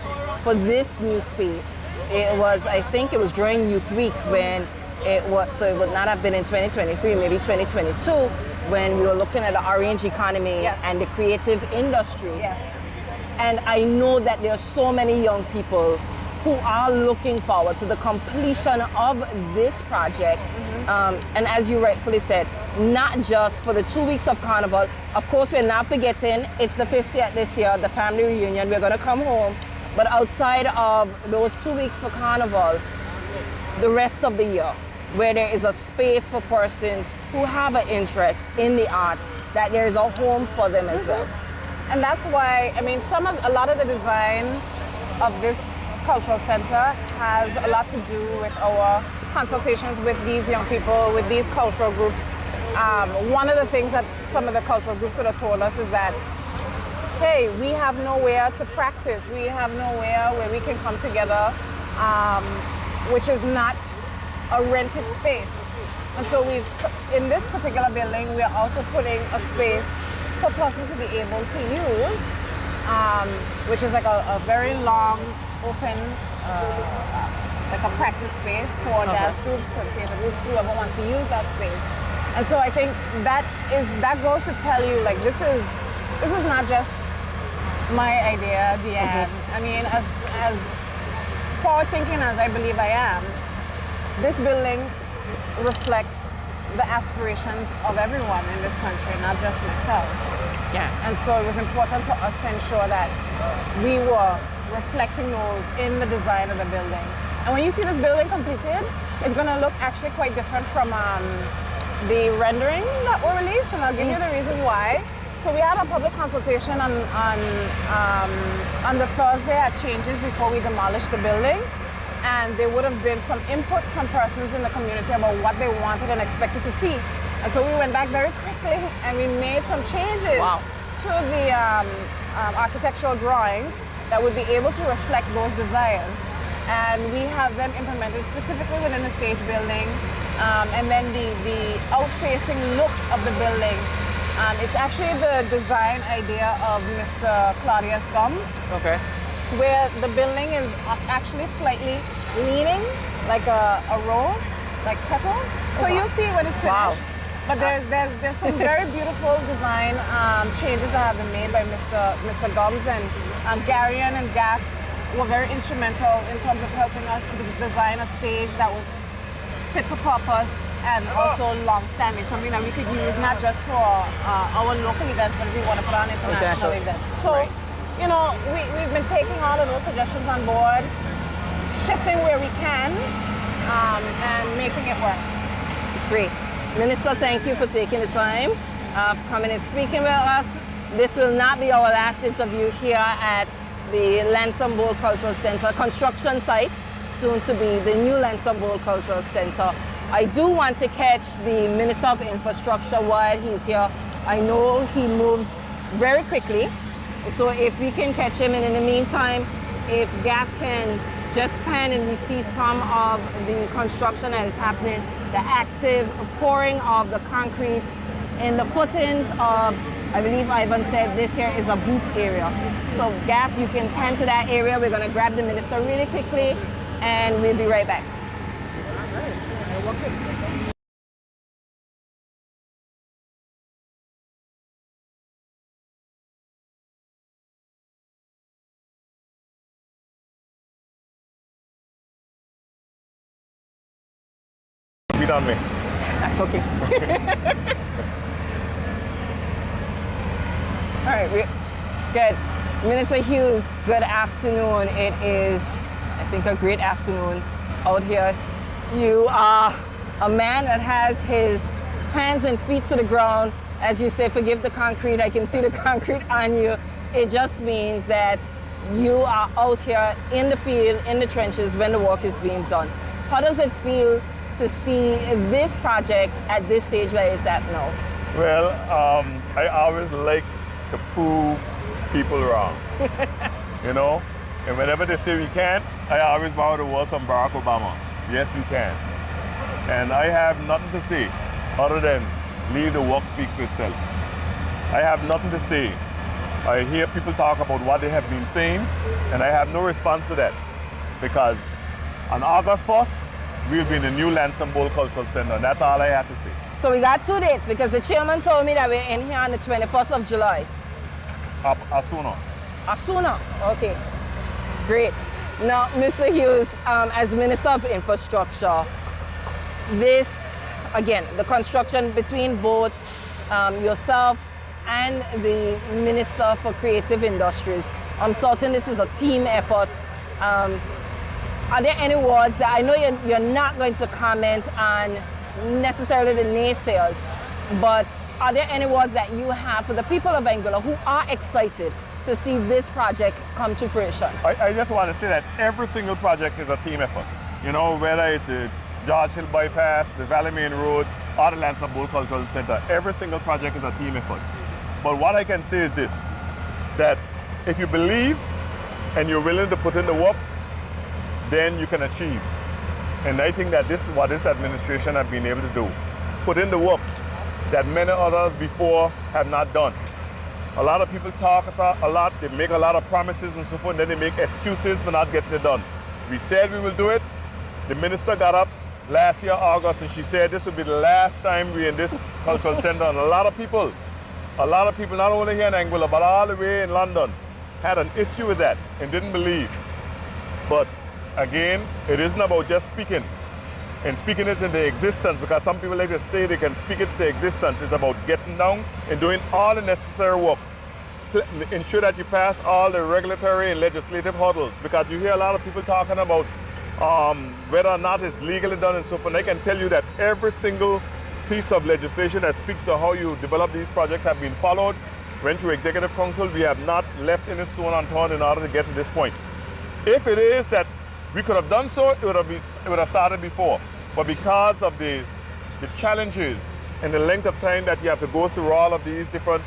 Speaker 2: for this new space. It was, I think it was during Youth Week when it was, so it would not have been in 2023, maybe 2022, when we were looking at the orange economy and the creative industry.
Speaker 5: Yes.
Speaker 2: And I know that there are so many young people who are looking forward to the completion of this project. And as you rightfully said, not just for the 2 weeks of Carnival. Of course, we're not forgetting it's the 50th this year, the family reunion. We're going to come home. But outside of those 2 weeks for Carnival, the rest of the year, where there is a space for persons who have an interest in the arts, that there is a home for them as well.
Speaker 5: And that's why, I mean, a lot of the design of this cultural center has a lot to do with our consultations with these young people, with these cultural groups. One of the things that some of the cultural groups would have told us is that, hey, we have nowhere to practice. We have nowhere where we can come together, which is not a rented space. And so in this particular building, we are also putting a space for persons to be able to use, which is like a very long, open, like a practice space for dance groups and theater groups, whoever wants to use that space. And so I think that goes to tell you, like, this is not just my idea, Deanne. I mean, as forward thinking as I believe I am, this building reflects the aspirations of everyone in this country, not just myself.
Speaker 2: Yeah.
Speaker 5: And so it was important for us to ensure that we were reflecting those in the design of the building. And when you see this building completed, it's going to look actually quite different from the renderings that were released, and I'll give you the reason why. So we had a public consultation on the Thursday at Changes before we demolished the building. And there would have been some input from persons in the community about what they wanted and expected to see. And so we went back very quickly and we made some changes to the architectural drawings that would be able to reflect those desires. And we have them implemented specifically within the stage building. And then the out-facing look of the building. It's actually the design idea of Mr. Claudius Gums.
Speaker 2: Okay.
Speaker 5: Where the building is actually slightly leaning like a rose, like petals. So you'll see when it's finished.
Speaker 2: Wow.
Speaker 5: But there's some very beautiful design changes that have been made by Mr. Gums, and Garion and Gaff were very instrumental in terms of helping us to design a stage that was fit for purpose and also long-standing, something that we could use not just for our local events, but if we want to put on international events. So. Right. You know, we've been taking all of those suggestions on board, shifting where we can, and making it work.
Speaker 2: Great. Minister, thank you for taking the time, coming and speaking with us. This will not be our last interview here at the Lansing Bowl Cultural Center construction site, soon to be the new Lansing Bowl Cultural Center. I do want to catch the Minister of Infrastructure while he's here. I know he moves very quickly. So if we can catch him, and in the meantime, if Gaff can just pan and we see some of the construction that is happening, the active pouring of the concrete in the footings of, I believe Ivan said this here is a boot area. So Gaff, you can pan to that area. We're going to grab the minister really quickly and we'll be right back.
Speaker 4: On me.
Speaker 2: That's okay. All right, good. Minister Hughes, good afternoon. It is, I think, a great afternoon out here. You are a man that has his hands and feet to the ground. As you say, forgive the concrete. I can see the concrete on you. It just means that you are out here in the field, in the trenches when the work is being done. How does it feel to see this project at this stage where it's at now?
Speaker 4: Well, I always like to prove people wrong, you know? And whenever they say we can't, I always borrow the words from Barack Obama. Yes, we can. And I have nothing to say other than leave the work speak for itself. I have nothing to say. I hear people talk about what they have been saying, and I have no response to that, because on August 1st, we'll be in the new Lansing Bowl Cultural Center, and that's all I have to say.
Speaker 2: So we got 2 dates, because the chairman told me that we're in here on the 21st of July.
Speaker 4: Asuna.
Speaker 2: Asuna, okay, great. Now, Mr. Hughes, as Minister of Infrastructure, this, again, the construction between both yourself and the Minister for Creative Industries, I'm certain this is a team effort. Are there any words that, I know you're not going to comment on necessarily the naysayers, but are there any words that you have for the people of Anguilla who are excited to see this project come to fruition?
Speaker 4: I just want to say that every single project is a team effort. You know, whether it's the George Hill Bypass, the Valley Main Road, or the Lancer Bowl Cultural Center. Every single project is a team effort. But what I can say is this, that if you believe and you're willing to put in the work, then you can achieve. And I think that this is what this administration has been able to do. Put in the work that many others before have not done. A lot of people talk about a lot, they make a lot of promises and so forth, and then they make excuses for not getting it done. We said we will do it. The minister got up last year, August, and she said this will be the last time we're in this cultural center. And a lot of people, not only here in Anguilla, but all the way in London, had an issue with that and didn't believe. But again, it isn't about just speaking and speaking it into existence, because some people like to say they can speak it into existence. It's about getting down and doing all the necessary work. Ensure that you pass all the regulatory and legislative hurdles, because you hear a lot of people talking about whether or not it's legally done and so forth. And I can tell you that every single piece of legislation that speaks to how you develop these projects have been followed, went through Executive Council. We have not left any stone unturned in order to get to this point. If it is that we could have done so, it would have started before. But because of the challenges and the length of time that you have to go through all of these different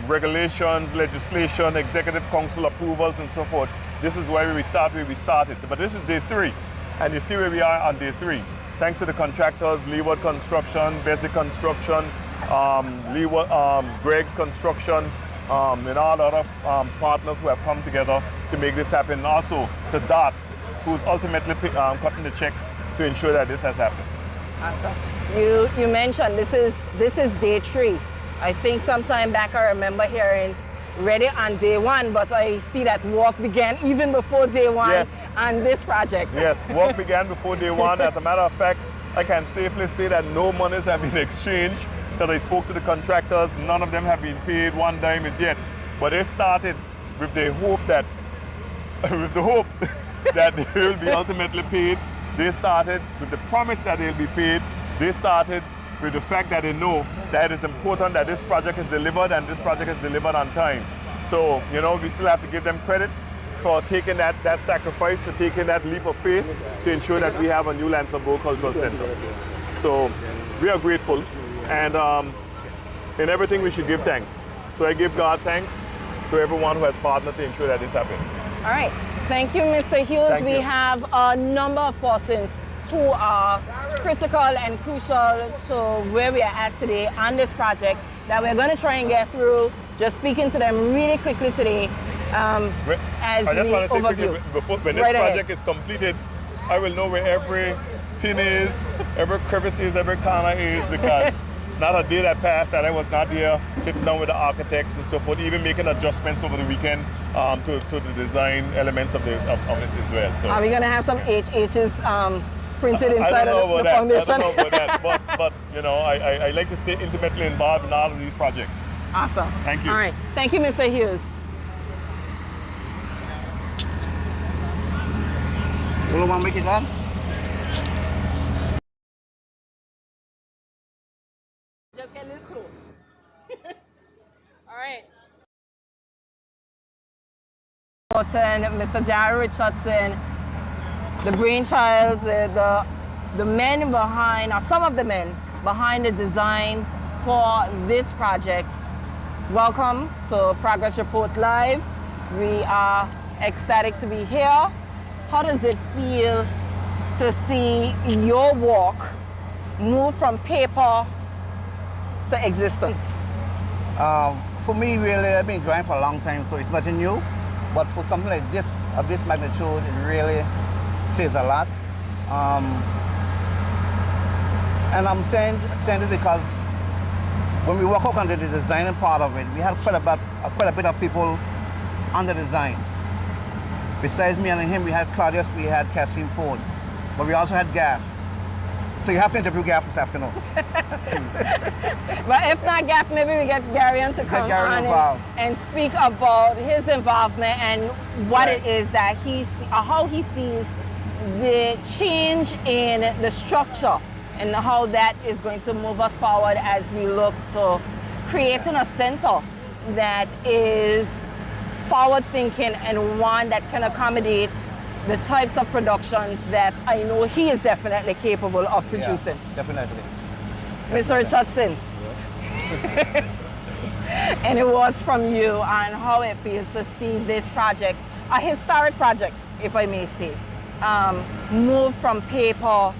Speaker 4: regulations, legislation, Executive Council approvals and so forth, this is where we started. But this is day 3, and you see where we are on day 3. Thanks to the contractors, Leeward Construction, Basic Construction, Greg's Construction, and all other partners who have come together to make this happen. Also to DOT, who's ultimately cutting the checks to ensure that this has happened.
Speaker 2: Awesome. You mentioned this is day 3. I think sometime back I remember hearing ready on day 1, but I see that work began even before day 1
Speaker 4: yes.
Speaker 2: on this project.
Speaker 4: Yes, work began before day 1. As a matter of fact, I can safely say that no monies have been exchanged, because I spoke to the contractors. None of them have been paid one dime as yet. But they started with the hope that they will be ultimately paid. They started with the promise that they'll be paid. They started with the fact that they know that it's important that this project is delivered, and this project is delivered on time. So, you know, we still have to give them credit for taking that sacrifice, to taking that leap of faith to ensure that we have a new Lancer Bowl Cultural Center. So we are grateful, and in everything we should give thanks. So I give God thanks to everyone who has partnered to ensure that this happened.
Speaker 2: All right. Thank you, Mr. Hughes.
Speaker 4: Thank you.
Speaker 2: We have a number of persons who are critical and crucial to where we are at today on this project that we're going to try and get through. Just speaking to them really quickly today as
Speaker 4: I just want to say
Speaker 2: overview.
Speaker 4: quickly, before, when this project is completed, I will know where every pin is, every crevice is, every corner is, because not a day that passed that I was not there sitting down with the architects and so forth, even making adjustments over the weekend to the design elements of it as well. So
Speaker 2: Are we going to have some HHs printed inside of the foundation?
Speaker 4: I don't know about that, but you know, I like to stay intimately involved in all of these projects.
Speaker 2: Awesome.
Speaker 4: Thank you.
Speaker 2: All right. Thank you, Mr. Hughes.
Speaker 6: You want to make it done?
Speaker 2: Just get a little close. All right. Mr. Darryl Richardson, the brainchild, the men behind, or some of the men behind the designs for this project. Welcome to Progress Report Live. We are ecstatic to be here. How does it feel to see your work move from paper to existence?
Speaker 6: For me, really, I've been drawing for a long time, so it's nothing new. But for something like this, of this magnitude, it really says a lot. And I'm saying it because when we work out on the designing part of it, we had quite a bit of people on the design. Besides me and him, we had Claudius, we had Cassim Ford, but we also had Gaff. So you have to interview Gaff this afternoon.
Speaker 2: But if not Gaff, maybe we get Garion to come on and speak about his involvement and what it is that how he sees the change in the structure and how that is going to move us forward as we look to creating a center that is forward thinking and one that can accommodate the types of productions that I know he is definitely capable of producing.
Speaker 6: Yeah, definitely.
Speaker 2: Mr. Richardson. Any words from you on how it feels to see this project, a historic project, if I may say, move from paper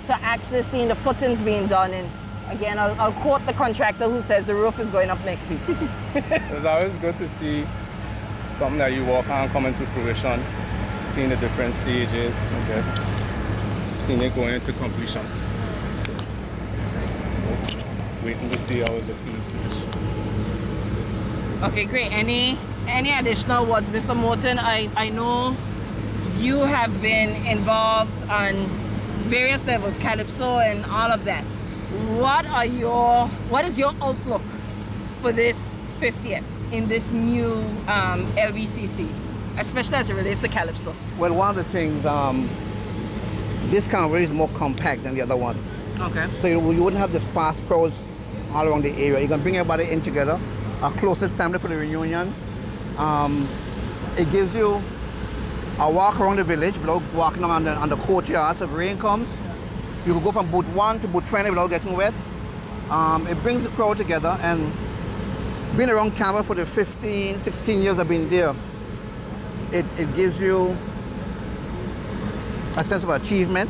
Speaker 2: to actually seeing the footings being done? And again, I'll quote the contractor who says the roof is going up next week.
Speaker 7: It's always good to see something that you work on come into fruition, seeing the different stages and just seeing it going into completion. Waiting to see how it looks in this finish.
Speaker 2: Okay, great. Any additional words, Mr. Morton? I know you have been involved on various levels, Calypso and all of that. What is your outlook for this 50th in this new LBCC, especially as it relates to Calypso?
Speaker 6: Well, one of the things, this kind of really is more compact than the other one.
Speaker 2: Okay.
Speaker 6: So you wouldn't have the sparse crowds all around the area. You can bring everybody in together, a closest family for the reunion. It gives you a walk around the village without walking on the courtyard. So if rain comes, you can go from booth 1 to booth 20 without getting wet. It brings the crowd together, and being around Canberra for the 15, 16 years I've been there, it gives you a sense of achievement,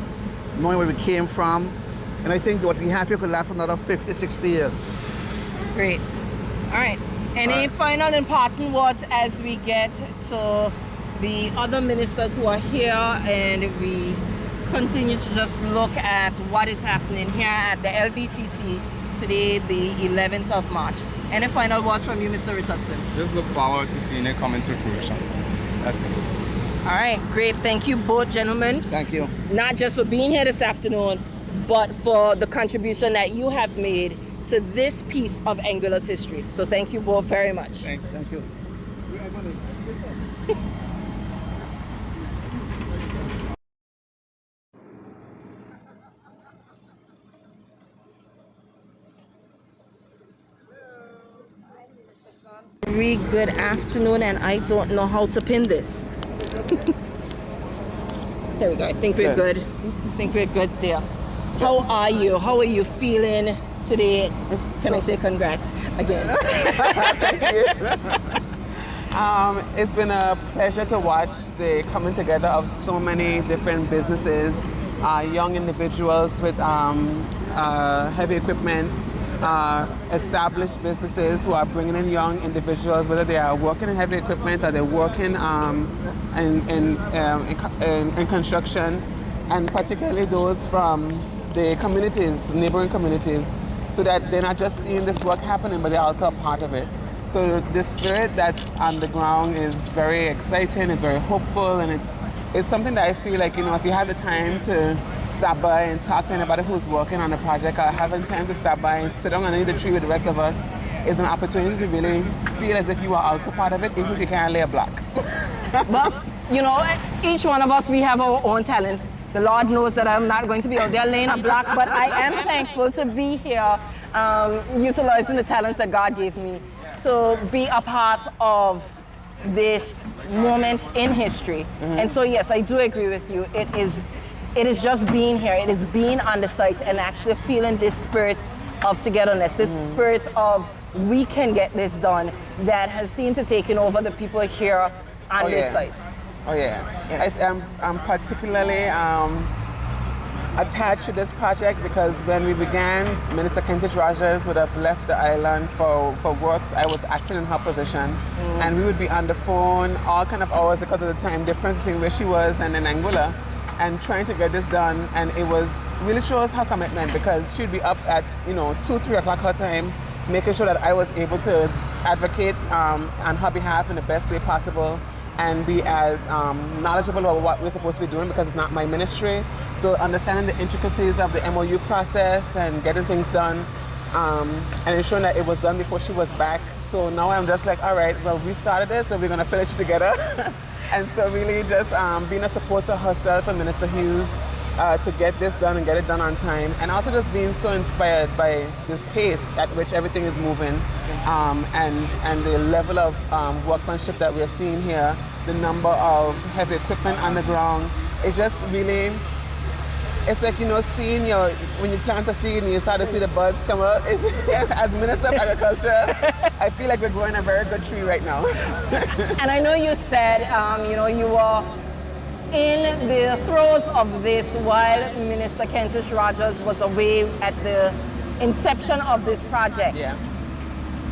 Speaker 6: knowing where we came from. And I think what we have here could last another 50, 60 years.
Speaker 2: Great. All right. Any final and parting words as we get to the other ministers who are here and we continue to just look at what is happening here at the LBCC today, the 11th of March? Any final words from you, Mr. Richardson?
Speaker 7: Just look forward to seeing it come into fruition. That's it.
Speaker 2: All right, great. Thank you both, gentlemen.
Speaker 6: Thank you.
Speaker 2: Not just for being here this afternoon, but for the contribution that you have made to this piece of Angular's history. So thank you both very much.
Speaker 7: Thanks.
Speaker 6: Thank you.
Speaker 2: Very good afternoon, and I don't know how to pin this. There we go. I think we're good. I think we're good there. How are you? How are you feeling today? Can I say congrats again?
Speaker 8: It's been a pleasure to watch the coming together of so many different businesses, young individuals with heavy equipment, established businesses who are bringing in young individuals, whether they are working in heavy equipment or they're working in construction, and particularly those from the communities, neighboring communities, so that they're not just seeing this work happening, but they're also a part of it. So the spirit that's on the ground is very exciting, it's very hopeful, and it's something that I feel like, you know, if you have the time to stop by and talk to anybody who's working on a project, or having time to stop by and sit down underneath the tree with the rest of us, is an opportunity to really feel as if you are also part of it, even if you can't lay a block.
Speaker 2: But, you know, each one of us, we have our own talents. The Lord knows that I'm not going to be out there laying a block, but I am thankful to be here, utilizing the talents that God gave me to be a part of this moment in history. Mm-hmm. And so, yes, I do agree with you. It is just being here. It is being on the site and actually feeling this spirit of togetherness, this spirit of we can get this done that has seemed to take over the people here on this site.
Speaker 8: Oh yeah.
Speaker 2: Yes.
Speaker 8: I'm particularly attached to this project because when we began, Minister Kentich Rogers would have left the island for works. I was acting in her position, and we would be on the phone all kind of hours because of the time difference between where she was and in Anguilla, and trying to get this done. And it was really shows her commitment because she'd be up at 2, 3 o'clock her time, making sure that I was able to advocate on her behalf in the best way possible and be as knowledgeable about what we're supposed to be doing because it's not my ministry. So understanding the intricacies of the MOU process and getting things done and ensuring that it was done before she was back. So now I'm just like, all right, well, we started this, so we're gonna finish it together. And so really just being a support to herself and Minister Hughes to get this done and get it done on time. And also just being so inspired by the pace at which everything is moving and the level of workmanship that we're seeing here, the number of heavy equipment on the ground. It just really it's like, you know, seeing when you plant a seed and you start to see the buds come up. As Minister of Agriculture, I feel like we're growing a very good tree right now.
Speaker 2: And I know you said, you know, you were in the throes of this while Minister Kentish Rogers was away at the inception of this project.
Speaker 8: Yeah.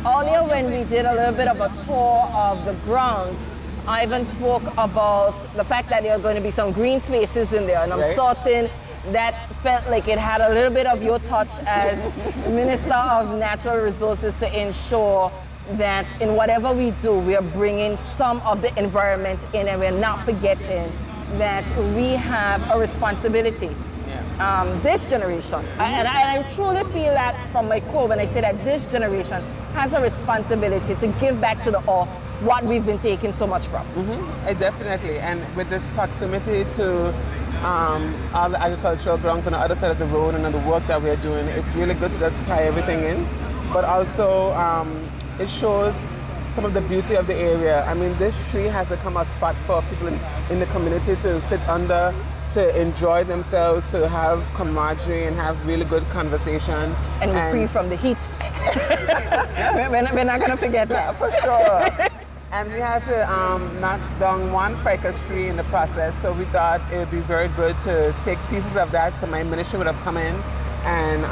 Speaker 2: Earlier when we did a little bit of a tour of the grounds, Ivan spoke about the fact that there are going to be some green spaces in there, and I'm certain that felt like it had a little bit of your touch as Minister of Natural Resources to ensure that in whatever we do, we are bringing some of the environment in, and we're not forgetting that we have a responsibility. This generation, and I truly feel that from my core when I say that this generation has a responsibility to give back to the earth what we've been taking so much from.
Speaker 8: Definitely, and with this proximity to all the agricultural grounds on the other side of the road and on the work that we're doing, it's really good to just tie everything in, but also it shows some of the beauty of the area. I mean, this tree has become a spot for people in the community to sit under, to enjoy themselves, to have camaraderie and have really good conversation.
Speaker 2: And we're free from the heat. we're not going to forget that.
Speaker 8: For sure. And we had to knock down one ficus tree in the process, so we thought it would be very good to take pieces of that, so my ministry would have come in and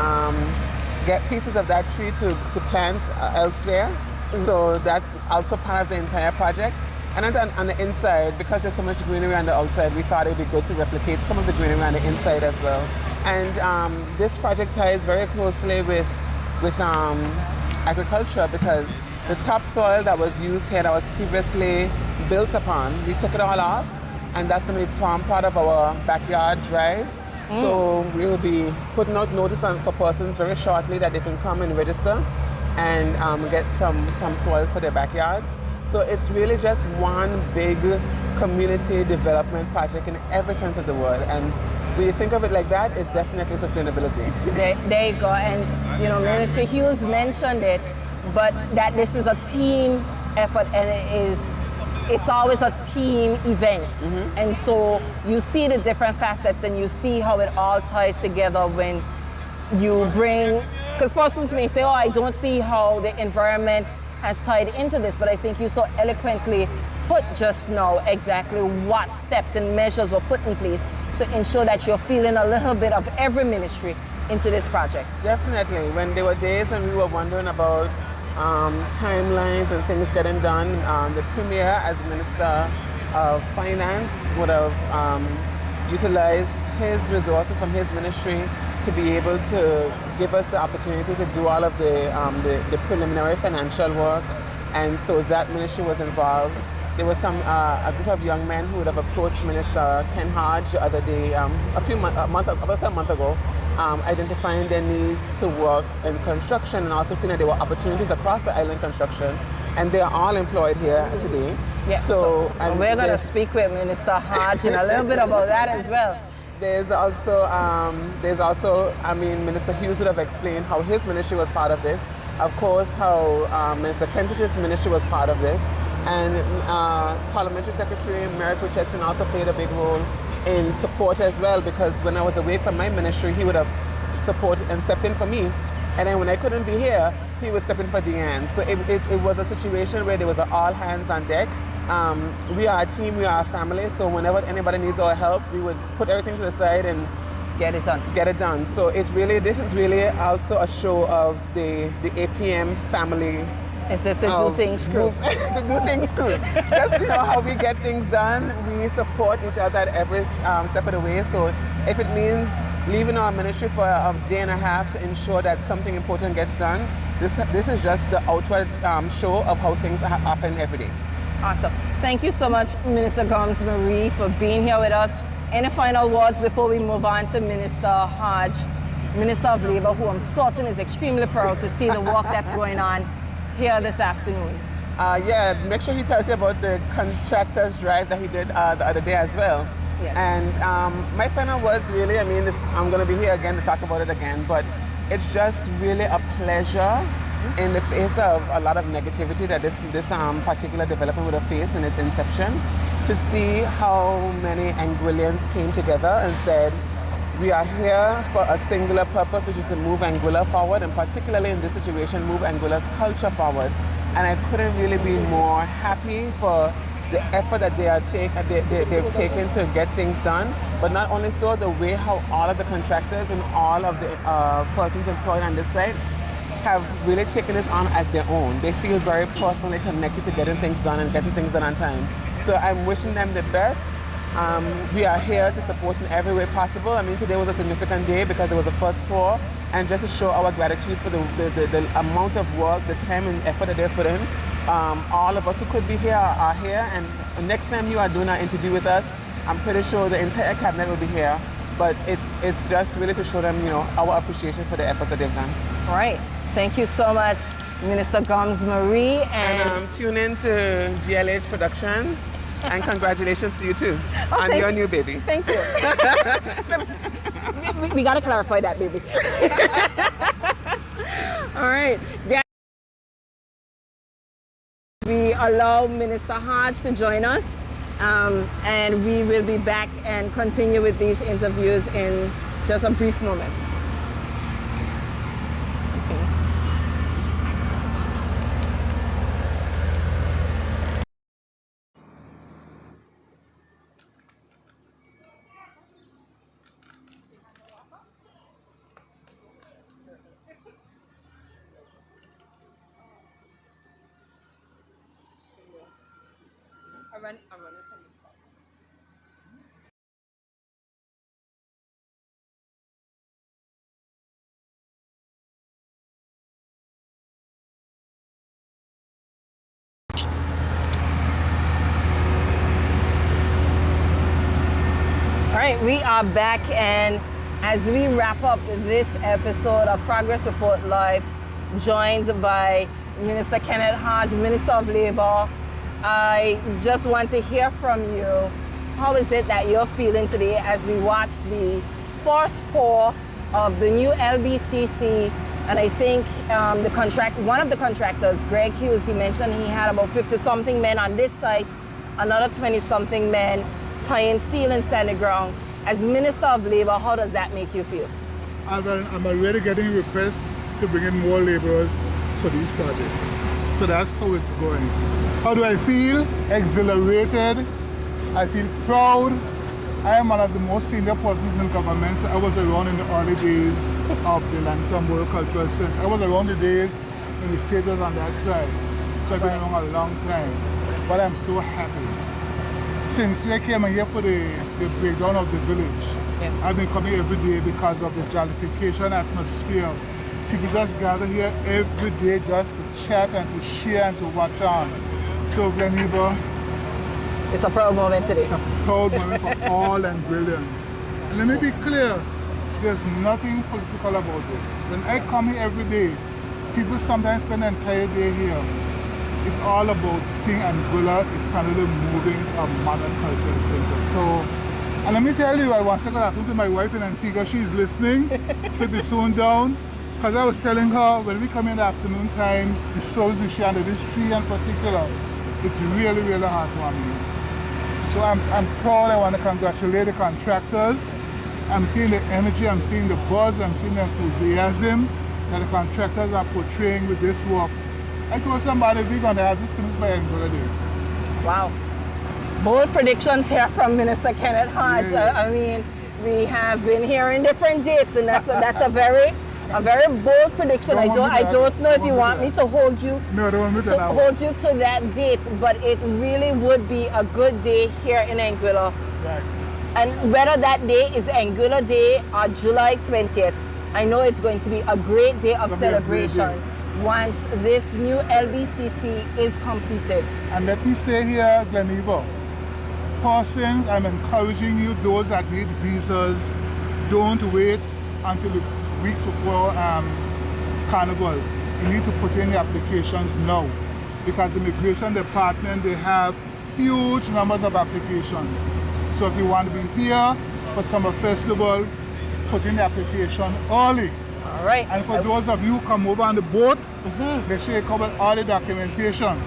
Speaker 8: get pieces of that tree to plant elsewhere. So that's also part of the entire project. And then on the inside, because there's so much greenery on the outside, we thought it would be good to replicate some of the greenery on the inside as well. And this project ties very closely with agriculture, because the topsoil that was used here, that was previously built upon, we took it all off, and that's going to be part of our backyard drive. So we will be putting out notice for persons very shortly that they can come and register and get some soil for their backyards. So it's really just one big community development project in every sense of the word. And when you think of it like that, it's definitely sustainability.
Speaker 2: There you go. And, you know, Minister Hughes mentioned it, but that this is a team effort, and it's always a team event. And so you see the different facets and you see how it all ties together when you bring, because persons may say, oh, I don't see how the environment has tied into this, but I think you so eloquently put just now exactly what steps and measures were put in place to ensure that you're feeling a little bit of every ministry into this project.
Speaker 8: Definitely. When there were days when we were wondering about timelines and things getting done, the Premier, as Minister of Finance, would have utilized his resources from his ministry to be able to give us the opportunity to do all of the preliminary financial work, and so that ministry was involved. There was a group of young men who would have approached Minister Ken Hodge the other day, about a month ago, identifying their needs to work in construction, and also seeing that there were opportunities across the island construction, and they are all employed here today.
Speaker 2: Yeah, so and we're going to speak with Minister Hodge in a little bit about that as well.
Speaker 8: There's also, I mean, Minister Hughes would have explained how his ministry was part of this. Of course, how Minister Kentish's ministry was part of this. And Parliamentary Secretary Mary Pritchardson also played a big role in support as well, because when I was away from my ministry, he would have supported and stepped in for me. And then when I couldn't be here, he would step in for Deanne. So it was a situation where there was an all hands on deck. We are a team, we are a family, so whenever anybody needs our help, we would put everything to the side and
Speaker 2: get it done. So
Speaker 8: this is really also a show of the APM family.
Speaker 2: It's just the do things crew.
Speaker 8: The do things crew. Just, you know, how we get things done, we support each other at every step of the way. So if it means leaving our ministry for a day and a half to ensure that something important gets done, this is just the outward show of how things happen every day.
Speaker 2: Awesome. Thank you so much, Minister Gomes Marie, for being here with us. Any final words before we move on to Minister Hodge, Minister of Labour, who I'm certain is extremely proud to see the work that's going on here this afternoon?
Speaker 8: Yeah, make sure he tells you about the contractor's drive that he did the other day as well.
Speaker 2: Yes.
Speaker 8: And my final words really, I mean, I'm going to be here again to talk about it again, but it's just really a pleasure in the face of a lot of negativity that this particular development would have faced in its inception, to see how many Anguillians came together and said, We are here for a singular purpose, which is to move Anguilla forward, and particularly in this situation, move Anguilla's culture forward. And I couldn't really be more happy for the effort that they've taken to get things done. But not only so, the way how all of the contractors and all of the persons employed on this site have really taken this on as their own. They feel very personally connected to getting things done and getting things done on time. So I'm wishing them the best. We are here to support in every way possible. I mean, today was a significant day because it was the first pour, and just to show our gratitude for the amount of work, the time and effort that they've put in. All of us who could be here are here, and next time you are doing an interview with us, I'm pretty sure the entire cabinet will be here. But it's just really to show them, you know, our appreciation for the efforts that they've done.
Speaker 2: All right. Thank you so much, Minister Gomes Marie.
Speaker 8: And tune in to GLH Production. And congratulations to you too on your new baby.
Speaker 2: Thank you. we got to clarify that, baby. All right. We allow Minister Hodge to join us, and we will be back and continue with these interviews in just a brief moment. All right, we are back, and as we wrap up this episode of Progress Report Live, joined by Minister Kenneth Hodge, Minister of Labor, I just want to hear from you. How is it that you're feeling today as we watch the first pour of the new LBCC? And I think one of the contractors, Greg Hughes, he mentioned he had about 50-something men on this site, another 20-something men tying steel and sanding ground. As Minister of Labor, how does that make you feel?
Speaker 9: I'm already getting requests to bring in more laborers for these projects. So that's how it's going. How do I feel? Exhilarated. I feel proud. I am one of the most senior persons in government. I was around in the early days of the Lansing World Cultural Center. I was around the days when the state was on that side. So I've been around a long time. But I'm so happy. Since I came here for the breakdown of the village, I've been coming every day because of the jollification atmosphere. People just gather here every day just to chat and to share and to watch on. So Gleneagles,
Speaker 2: it's a proud moment today.
Speaker 9: It's a proud moment for all Anguillians. And let me be clear, there's nothing political about this. When I come here every day, people sometimes spend the entire day here. It's all about seeing Anguilla is finally moving a modern cultural center. So, and let me tell you, I once got talking to my wife in Antigua, she's listening, she'll be soon down. Because I was telling her, when we come in the afternoon times, the souls we share under this tree in particular, it's really, really heartwarming. So I'm proud. I want to congratulate the contractors. I'm seeing the energy, I'm seeing the buzz, I'm seeing the enthusiasm that the contractors are portraying with this work. I told somebody we're going to have this finished by Anguilla Day.
Speaker 2: Wow. Bold predictions here from Minister Kenneth Hodge.
Speaker 9: Yeah.
Speaker 2: I mean, we have been hearing different dates, and that's a very bold prediction. I don't know if you want me to hold you to that date, but it really would be a good day here in Anguilla.
Speaker 9: Right.
Speaker 2: And whether that day is Anguilla Day or July 20th, I know it's going to be a great day of celebration once this new LBCC is completed.
Speaker 9: And let me say here, Gleneagles, persons, I'm encouraging you, those that need visas, don't wait until the weeks before Carnival. You need to put in the applications now, because the Immigration Department, they have huge numbers of applications. So if you want to be here for Summer Festival, put in the application early.
Speaker 2: All right.
Speaker 9: And for those of you who come over on the boat, make sure you cover all the documentation.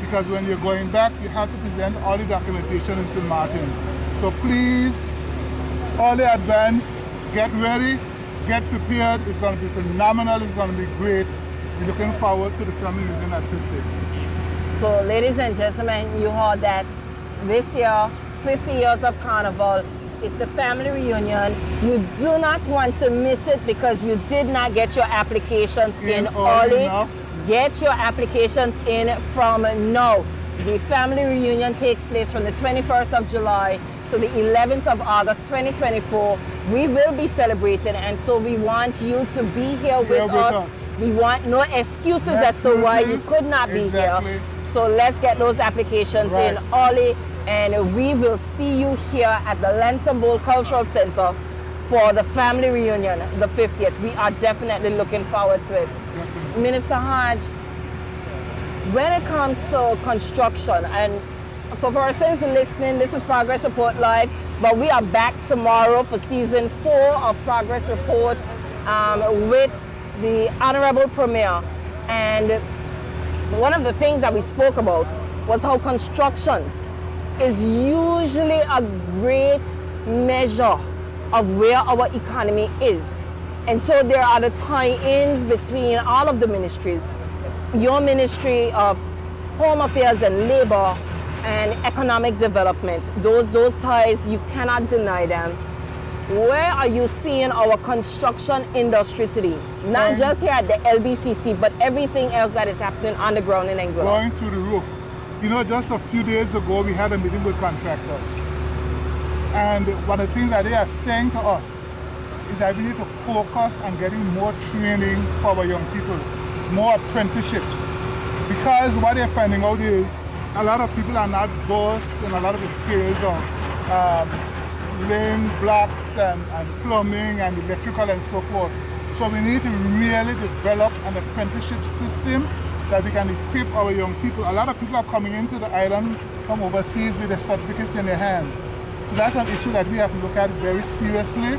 Speaker 9: Because when you're going back, you have to present all the documentation in St. Martin. So please, all the advance, get ready, get prepared. It's going to be phenomenal. It's going to be great. We're looking forward to the family reunion at 50.
Speaker 2: So, ladies and gentlemen, you heard that this year, 50 years of Carnival. It's the family reunion. You do not want to miss it because you did not get your applications in early. Get your applications in from now. The family reunion takes place from the 21st of July to the 11th of August 2024. We will be celebrating, and so we want you to be here with us. We want no excuses as to why you could not be here. So let's get those applications in early, and we will see you here at the Lansing Bowl Cultural Center for the family reunion, the 50th. We are definitely looking forward to it. Minister Hodge, when it comes to construction, and for persons listening, this is Progress Report Live, but we are back tomorrow for season 4 of Progress Reports with the Honorable Premier. And one of the things that we spoke about was how construction is usually a great measure of where our economy is. And so there are the tie-ins between all of the ministries. Your Ministry of Home Affairs and Labor and Economic Development, those ties, you cannot deny them. Where are you seeing our construction industry today? Not just here at the LBCC, but everything else that is happening on the ground in England.
Speaker 9: Going through the roof. You know, just a few days ago, we had a meeting with contractors. And one of the things that they are saying to us is that we need to focus on getting more training for our young people, more apprenticeships. Because what they're finding out is a lot of people are not versed in a lot of the skills of laying blocks and plumbing and electrical and so forth. So we need to really develop an apprenticeship system that we can equip our young people. A lot of people are coming into the island from overseas with their certificates in their hand. So that's an issue that we have to look at very seriously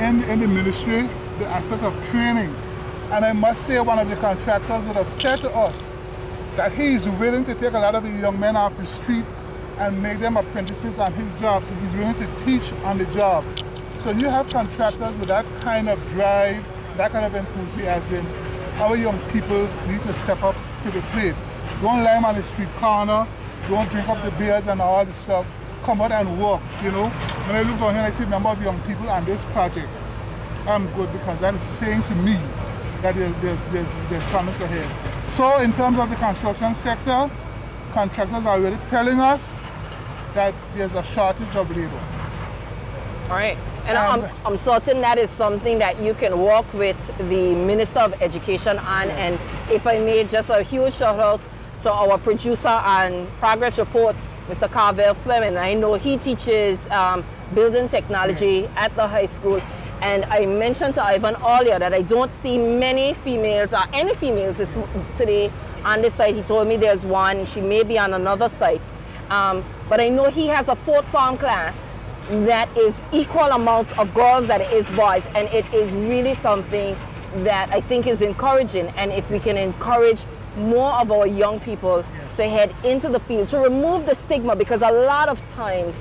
Speaker 9: in the ministry, the aspect of training. And I must say, one of the contractors would have said to us that he is willing to take a lot of the young men off the street and make them apprentices on his job. So he's willing to teach on the job. So you have contractors with that kind of drive, that kind of enthusiasm. Our young people need to step up to the plate. Don't lie on the street corner, don't drink up the beers and all this stuff. Come out and work, you know. When I look down here and I see a number of young people on this project, I'm good because that is saying to me that there's promise ahead. So in terms of the construction sector, contractors are already telling us that there's a shortage of labor.
Speaker 2: All right. And I'm certain that is something that you can work with the Minister of Education on. And if I may, just a huge shout out to our producer on Progress Report, Mr. Carvel Fleming. I know he teaches building technology at the high school. And I mentioned to Ivan earlier that I don't see many females or any females today on this site. He told me there's one. She may be on another site. But I know he has a 4th form class that is equal amounts of girls that it is boys. And it is really something that I think is encouraging. And if we can encourage more of our young people to head into the field, to remove the stigma, because a lot of times,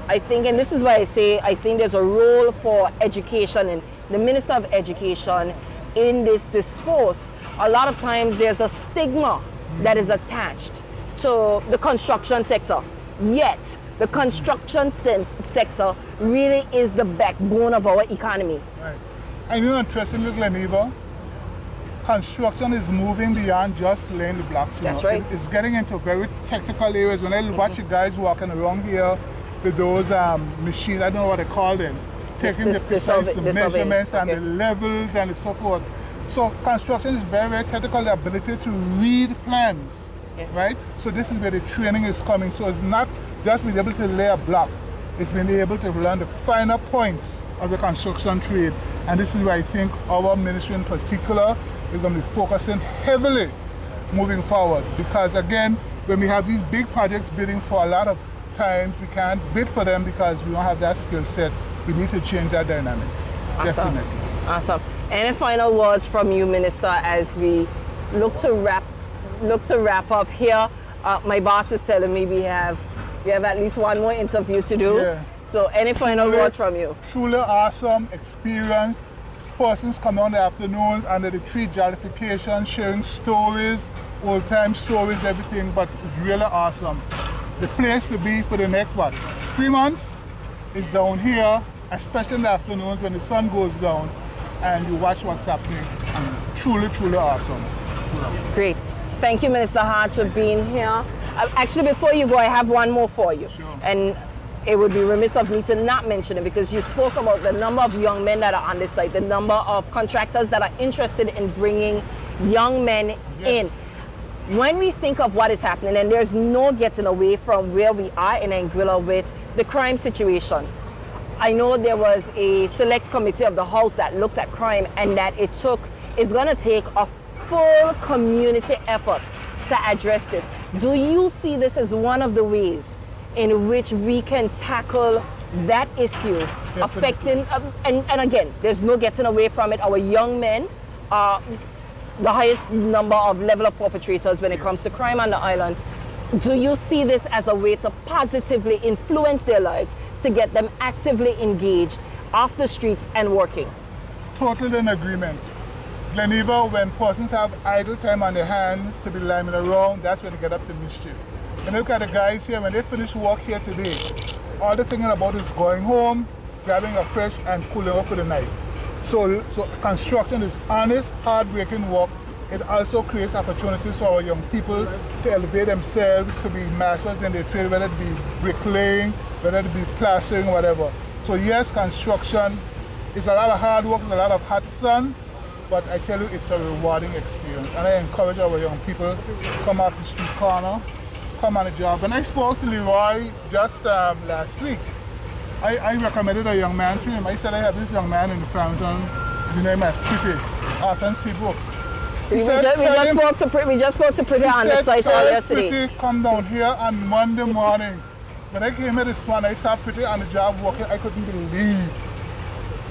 Speaker 2: I think, and this is why I say, I think there's a role for education and the Minister of Education in this discourse. A lot of times there's a stigma that is attached to the construction sector. Yet, the construction sector really is the backbone of our economy.
Speaker 9: Right. And you know, interestingly, Gleneva, construction is moving beyond just laying the blocks.
Speaker 2: That's right.
Speaker 9: It's getting into very technical areas. When I watch the guys walking around here with those machines, I don't know what they call them, taking the precise measurements and the levels and so forth. So construction is very, very technical, the ability to read plans, right? So this is where the training is coming. So it's not just being able to lay a block, it's being able to learn the finer points of the construction trade. And this is where I think our ministry in particular is going to be focusing heavily moving forward. Because again, when we have these big projects bidding for, a lot of times we can't bid for them because we don't have that skill set. We need to change that dynamic.
Speaker 2: Awesome.
Speaker 9: Definitely.
Speaker 2: Awesome. Any final words from you, Minister, as we look to wrap up here? My boss is telling me we have at least one more interview to do.
Speaker 9: Yeah.
Speaker 2: So any final words from you?
Speaker 9: Truly awesome experience. Persons come on the afternoons under the tree jollification, sharing stories, old time stories, everything, but it's really awesome. The place to be for the next 3 months is down here, especially in the afternoons when the sun goes down and you watch what's happening. And truly, truly awesome.
Speaker 2: Great. Thank you, Minister Hart, for being here. Actually, before you go, I have one more for you.
Speaker 9: Sure.
Speaker 2: And it would be remiss of me to not mention it because you spoke about the number of young men that are on this site, the number of contractors that are interested in bringing young men in. When we think of what is happening, and there's no getting away from where we are in Anguilla with the crime situation. I know there was a select committee of the House that looked at crime and that it's going to take a full community effort to address this. Do you see this as one of the ways in which we can tackle that issue affecting, and again, there's no getting away from it, our young men are the highest number of level of perpetrators when it comes to crime on the island. Do you see this as a way to positively influence their lives, to get them actively engaged off the streets and working?
Speaker 9: Totally in agreement. Gleneva, when persons have idle time on their hands to be liming around, that's when they get up to mischief. And look at the guys here, when they finish work here today, all they're thinking about is going home, grabbing a fresh and cooling off for the night. So construction is honest, hard-working work. It also creates opportunities for our young people to elevate themselves, to be masters in their trade, whether it be bricklaying, whether it be plastering, whatever. So yes, construction is a lot of hard work, it's a lot of hot sun, but I tell you, it's a rewarding experience. And I encourage our young people to come off the street corner, come on the job. When I spoke to Leroy just last week, I recommended a young man to him. I said I have this young man in the Frampton, his name is Pretty, Arthur C. Brooks. We
Speaker 2: just spoke to Pretty on the site earlier today.
Speaker 9: Pretty come down here on Monday morning. When I came here this morning, I saw Pretty on the job working. I couldn't believe.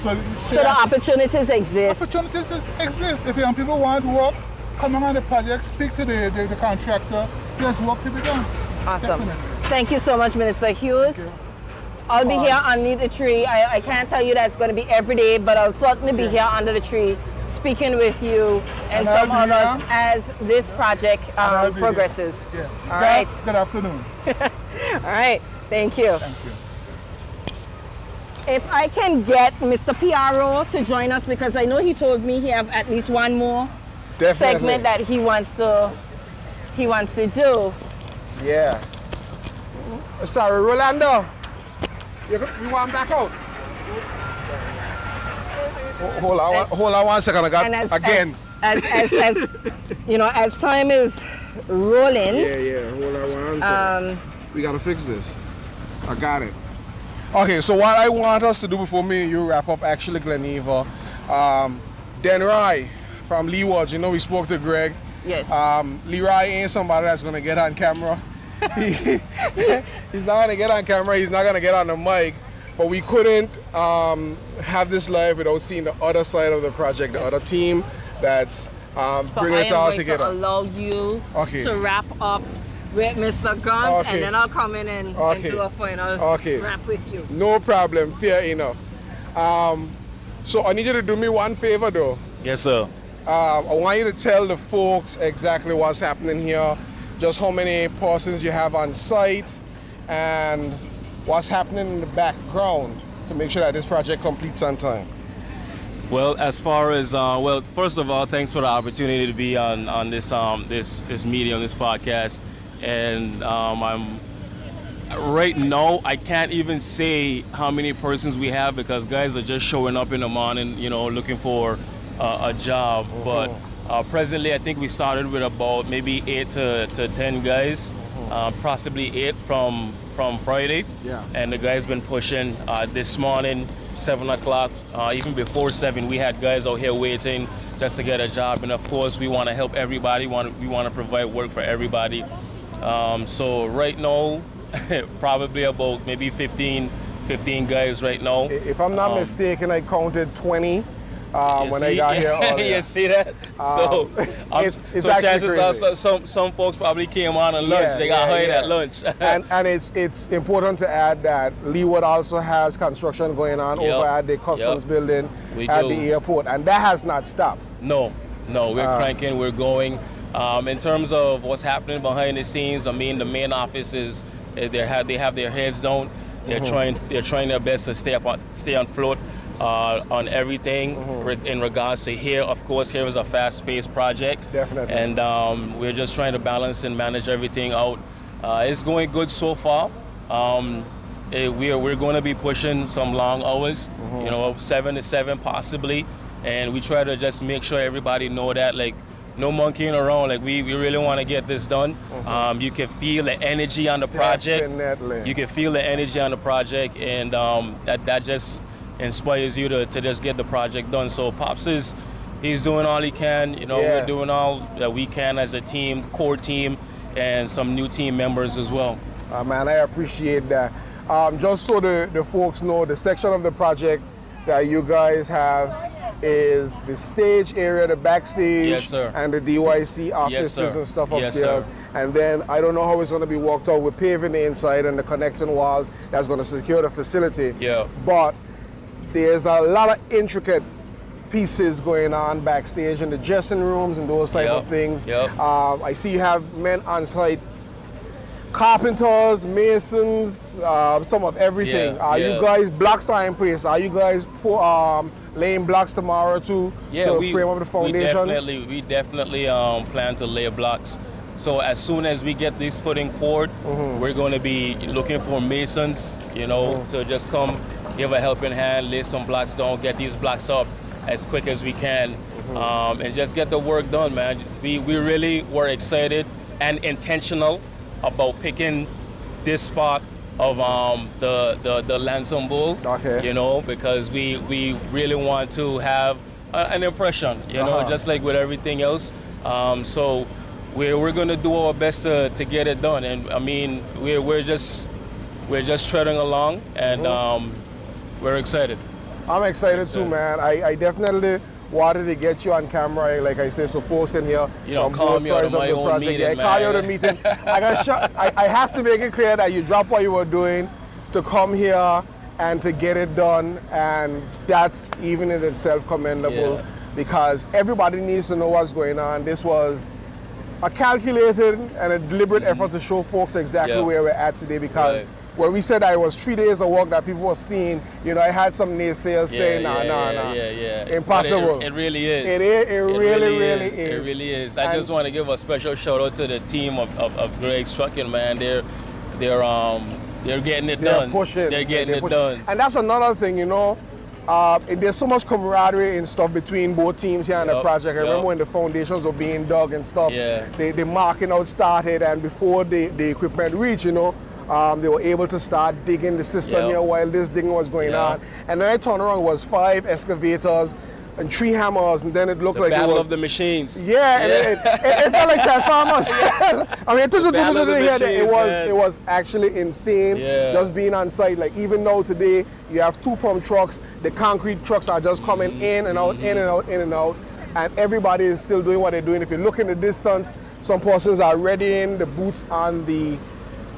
Speaker 9: So
Speaker 2: the opportunities exist.
Speaker 9: Opportunities exist. If young people want to work, come on the project, speak to the contractor. There's work to be done.
Speaker 2: Awesome.
Speaker 9: Definitely.
Speaker 2: Thank you so much, Minister Hughes. I'll be here under the tree. I can't tell you that it's going to be every day, but I'll certainly be here under the tree speaking with you and some others as this project progresses.
Speaker 9: Yeah.
Speaker 2: All right.
Speaker 9: Good afternoon.
Speaker 2: All right. Thank you.
Speaker 9: Thank you.
Speaker 2: If I can get Mr. PRO to join us, because I know he told me he have at least one more segment that he wants to do.
Speaker 1: Yeah. Sorry, Rolando. You want back out? Hold on 1 second. I got again.
Speaker 2: As you know, as time is rolling.
Speaker 1: Yeah. Hold on 1 second. We gotta fix this. I got it. Okay, so what I want us to do before me and you wrap up, actually, Gleneva, Denrai from Leeward, you know, we spoke to Greg.
Speaker 2: Yes.
Speaker 1: Leroy ain't somebody that's gonna get on camera. He's not gonna get on camera, he's not gonna get on the mic, but we couldn't have this live without seeing the other side of the project, the other team that's bringing it all together.
Speaker 2: So I am going to allow you to wrap up with Mr. Guns, and then I'll come in and do a final wrap with you.
Speaker 1: No problem, fair enough. So I need you to do me one favor though.
Speaker 10: Yes, sir.
Speaker 1: I want you to tell the folks exactly what's happening here, just how many persons you have on site, and what's happening in the background to make sure that this project completes on time.
Speaker 10: Well, as far as well, first of all, thanks for the opportunity to be on this this meeting, on this podcast, and I'm right now I can't even say how many persons we have because guys are just showing up in the morning, you know, looking for a job. But presently, I think we started with about maybe 8 to 10 guys, possibly 8 from Friday.
Speaker 1: Yeah.
Speaker 10: And the guys been pushing. This morning, 7 o'clock, even before 7, we had guys out here waiting just to get a job. And of course, we want to help everybody. We want to provide work for everybody. So right now, probably about maybe 15 guys right now.
Speaker 1: If I'm not mistaken, I counted 20 when I got here earlier.
Speaker 10: You see that? So,
Speaker 1: it's
Speaker 10: so chances
Speaker 1: crazy.
Speaker 10: are some folks probably came on at lunch. They got hired at lunch.
Speaker 1: and it's important to add that Leeward also has construction going on over at the customs building at the airport, and that has not stopped.
Speaker 10: No, we're cranking, we're going. In terms of what's happening behind the scenes, I mean, the main office is they have their heads down. They're trying their best to stay on float on everything in regards to here. Of course, here is a fast-paced project.
Speaker 1: Definitely.
Speaker 10: And we're just trying to balance and manage everything out. It's going good so far. We're going to be pushing some long hours, 7 to 7 possibly. And we try to just make sure everybody know that, like, no monkeying around. Like, we really want to get this done. You can feel the energy on the project.
Speaker 1: Definitely.
Speaker 10: You can feel the energy on the project, and that just inspires you to just get the project done. So Pops he's doing all he can. We're doing all that we can as a team, core team, and some new team members as well.
Speaker 1: Man, I appreciate that. Just so the folks know, the section of the project that you guys have is the stage area, the backstage,
Speaker 10: yes, sir,
Speaker 1: and the DYC offices,
Speaker 10: yes,
Speaker 1: and stuff
Speaker 10: yes,
Speaker 1: upstairs.
Speaker 10: Sir.
Speaker 1: And then I don't know how it's going to be walked out. We're paving the inside and the connecting walls that's going to secure the facility.
Speaker 10: Yeah.
Speaker 1: But there's a lot of intricate pieces going on backstage in the dressing rooms and those type of things.
Speaker 10: Yep.
Speaker 1: I see you have men on site, carpenters, masons, some of everything. Are you guys, blocks are in place? Are you guys laying blocks tomorrow to frame up the foundation?
Speaker 10: We definitely plan to lay blocks. So as soon as we get this footing poured, we're going to be looking for masons, to just come give a helping hand, lay some blocks down, get these blocks up as quick as we can, and just get the work done, man. We really were excited and intentional about picking this spot of the Lansing Bowl, because we really want to have an impression, just like with everything else. So we're going to do our best to get it done, and I mean we're just treading along, and we're excited.
Speaker 1: I'm excited too, man. I definitely wanted to get you on camera, like I said, so folks can hear from both sides of the project. I call you to the meeting. I have to make it clear that you dropped what you were doing to come here and to get it done, and that's even in itself commendable, because everybody needs to know what's going on. This was a calculated and a deliberate effort to show folks exactly where we're at today, because when we said that it was 3 days of work that people were seeing, I had some naysayers saying, nah, impossible.
Speaker 10: It really is.
Speaker 1: It really is.
Speaker 10: It really is. I just want to give a special shout out to the team of Greg's Trucking, man. They're getting it done. They're getting it done.
Speaker 1: And that's another thing, there's so much camaraderie and stuff between both teams here on the project. I remember when the foundations were being dug and stuff, the marking out started, and before the equipment reached, they were able to start digging the system here while this digging was going on. And then I turned around, it was 5 excavators and 3 hammers, and then it looked like
Speaker 10: battle
Speaker 1: it was
Speaker 10: of the machines.
Speaker 1: Yeah, and it felt like Transformers. I mean, it was actually insane just being on site. Like, even though today you have 2 pump trucks, the concrete trucks are just coming in and out, in and out, in and out, and everybody is still doing what they're doing. If you look in the distance, some persons are readying the boots on the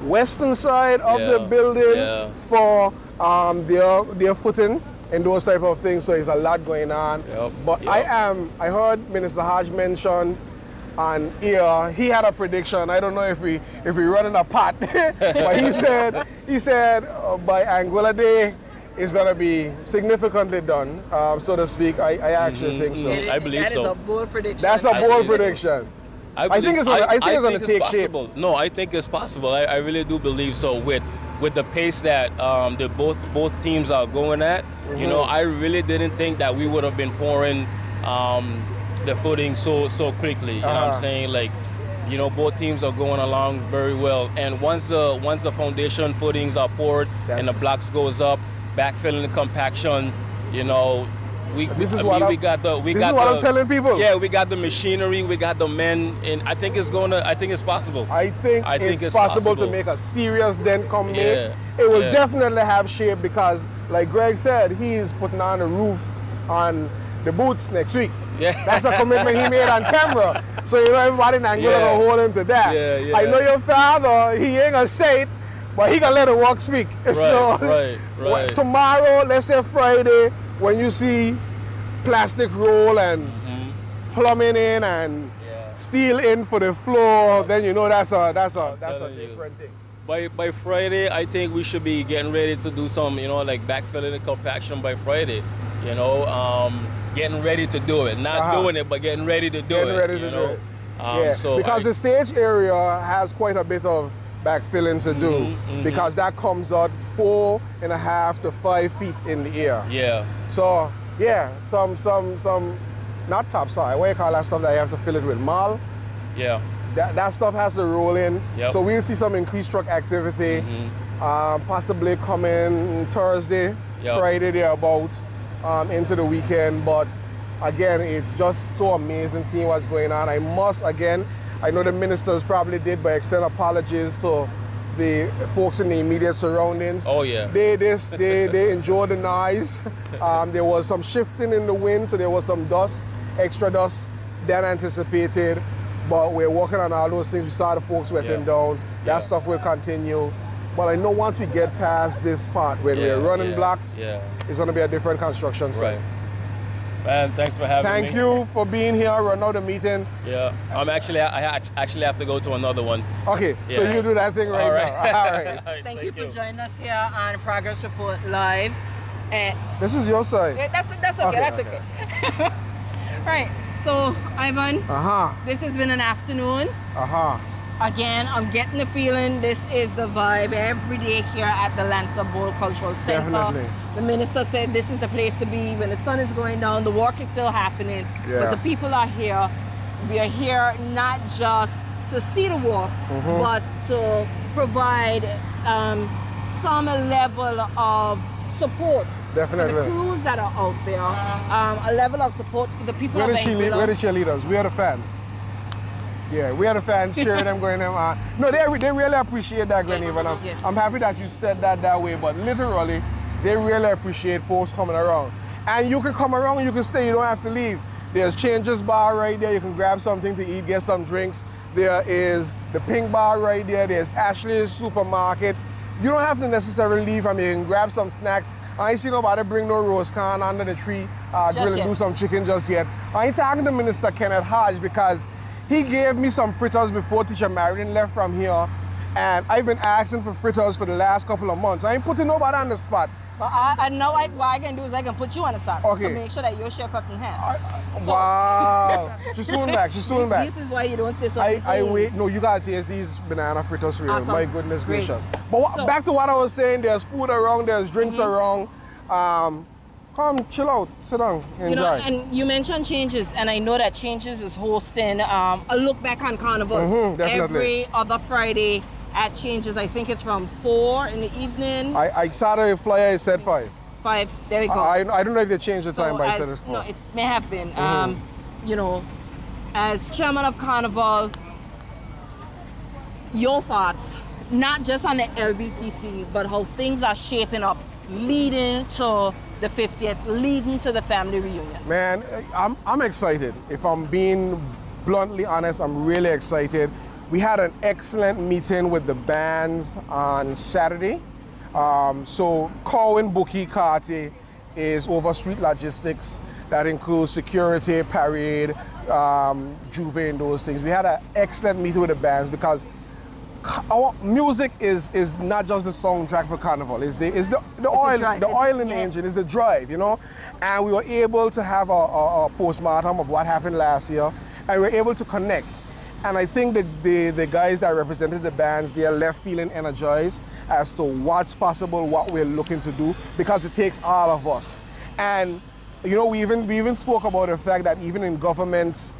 Speaker 1: western side of the building for their footing and those type of things. So there's a lot going on. But I heard Minister Hodge mention on here, he had a prediction. I don't know if we running a pot, but he said by Anguilla Day it's gonna be significantly done, so to speak. I actually think so.
Speaker 10: I believe so.
Speaker 2: That is a bold prediction.
Speaker 1: That's a bold prediction. I think it's going to take
Speaker 10: possible.
Speaker 1: shape.
Speaker 10: No, I think it's possible. I really do believe so. With the pace that both teams are going at, I really didn't think that we would have been pouring the footing so quickly. You know what I'm saying? Like, both teams are going along very well. And once the foundation footings are poured and the blocks goes up, backfilling the compaction, this is what I'm
Speaker 1: telling people.
Speaker 10: Yeah, we got the machinery, we got the men, and I think it's possible.
Speaker 1: I think it's possible to make a serious dent come May. It will definitely have shape, because, like Greg said, he's putting on the roofs on the boots next week.
Speaker 10: Yeah.
Speaker 1: That's a commitment he made on camera. So you know everybody in Angola
Speaker 10: Yeah.
Speaker 1: gonna hold him to that.
Speaker 10: Yeah, yeah.
Speaker 1: I know your father, he ain't gonna say it, but he gonna let the work speak.
Speaker 10: Right.
Speaker 1: Tomorrow, let's say Friday, when you see plastic roll and plumbing in and steel in for the floor, then you know that's a different thing.
Speaker 10: By Friday, I think we should be getting ready to do some, like backfilling and compaction by Friday. Getting ready to do it, not doing it, but getting ready to do it.
Speaker 1: Because the stage area has quite a bit of backfilling to do because that comes out 4.5 to 5 feet in the air.
Speaker 10: Yeah.
Speaker 1: So some not topside. What do you call that stuff that you have to fill it with? Mal.
Speaker 10: Yeah.
Speaker 1: That stuff has to roll in.
Speaker 10: Yep.
Speaker 1: So we'll see some increased truck activity, possibly coming Thursday, Friday thereabout, into the weekend. But again, it's just so amazing seeing what's going on. I know the ministers probably did, but extend apologies to the folks in the immediate surroundings.
Speaker 10: Oh yeah.
Speaker 1: They enjoyed the noise. There was some shifting in the wind, so there was some dust, extra dust than anticipated. But we're working on all those things. We saw the folks wetting down. That stuff will continue. But I know once we get past this part when we're running blocks, it's going to be a different construction site.
Speaker 10: Right. Man, thanks for having me.
Speaker 1: Thank you for being here. Run out the meeting.
Speaker 10: Yeah, I actually have to go to another one.
Speaker 1: Okay, so you do that thing right now. All right.
Speaker 2: Thank you for joining us here on Progress Report Live.
Speaker 1: This is your side.
Speaker 2: That's okay. Right. So, Ivan, this has been an afternoon. Again, I'm getting the feeling this is the vibe every day here at the Lancer Bowl Cultural Center.
Speaker 1: Definitely.
Speaker 2: The minister said this is the place to be when the sun is going down, the work is still happening, but the people are here. We are here not just to see the work, but to provide some level of support for the crews that are out there, a level of support for the people of Angola.
Speaker 1: We're the cheerleaders. We are the fans. Yeah, we are the fans cheering them, going them on. No, they really appreciate that, Glenn. Yes. I'm happy that you said that way, but literally, they really appreciate folks coming around. And you can come around, you can stay, you don't have to leave. There's Changes Bar right there, you can grab something to eat, get some drinks. There is the Pink Bar right there, there's Ashley's Supermarket. You don't have to necessarily leave, you can grab some snacks. I ain't seen nobody bring no roast can under the tree, grill and do some chicken just yet. I ain't talking to Minister Kenneth Hodge because he gave me some fritters before Teacher Marion left from here, and I've been asking for fritters for the last couple of months. I ain't putting nobody on the spot.
Speaker 2: But I know what I can do is I can put you on the spot to make sure that your share cut in half.
Speaker 1: Wow. She's soon back. She's soon back.
Speaker 2: This is why you don't say something.
Speaker 1: I wait. No, you gotta taste these banana fritters for real.
Speaker 2: Awesome.
Speaker 1: My goodness gracious. But back to what I was saying, there's food around, there's drinks around. Come, chill out, sit down, enjoy.
Speaker 2: And you mentioned Changes, and I know that Changes is hosting a look back on Carnival every other Friday at Changes. I think it's from 4 in the evening.
Speaker 1: I saw the flyer, it said 5.
Speaker 2: 5, there we go.
Speaker 1: I don't know if they changed the time, but I said it's 4.
Speaker 2: No, it may have been. As chairman of Carnival, your thoughts, not just on the LBCC, but how things are shaping up, leading to the 50th, leading to the family reunion.
Speaker 1: Man, I'm excited. If I'm being bluntly honest, I'm really excited. We had an excellent meeting with the bands on Saturday. So Corwin Bookie Carty is over street logistics. That includes security, parade, Juve and those things. We had an excellent meeting with the bands because our music is not just the soundtrack for Carnival. It's the oil in the engine. It's the drive, And we were able to have a postmortem of what happened last year, and we were able to connect. And I think that the guys that represented the bands, they are left feeling energized as to what's possible, what we're looking to do, because it takes all of us. And we even spoke about the fact that even in government's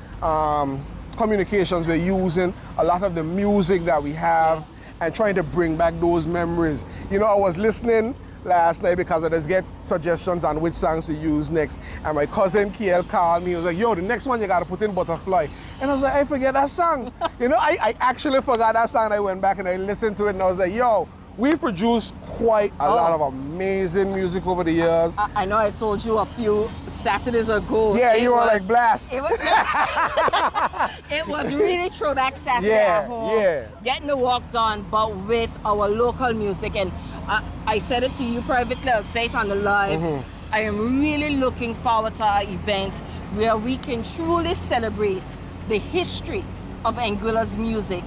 Speaker 1: communications, we're using a lot of the music that we have and trying to bring back those memories. I was listening last night because I just get suggestions on which songs to use next. And my cousin Kiel called me. He was like, yo, the next one you got to put in Butterfly. And I was like, I forget that song. I actually forgot that song. I went back and I listened to it and I was like, yo, we've produced quite a lot of amazing music over the years.
Speaker 2: I know I told you a few Saturdays ago.
Speaker 1: Yeah, you were like blast.
Speaker 2: It was, it was really throwback Saturday
Speaker 1: Yeah,
Speaker 2: at home.
Speaker 1: yeah.
Speaker 2: Getting the work done, but with our local music. And I said it to you privately, I'll say it on the live. I am really looking forward to our event where we can truly celebrate the history of Anguilla's music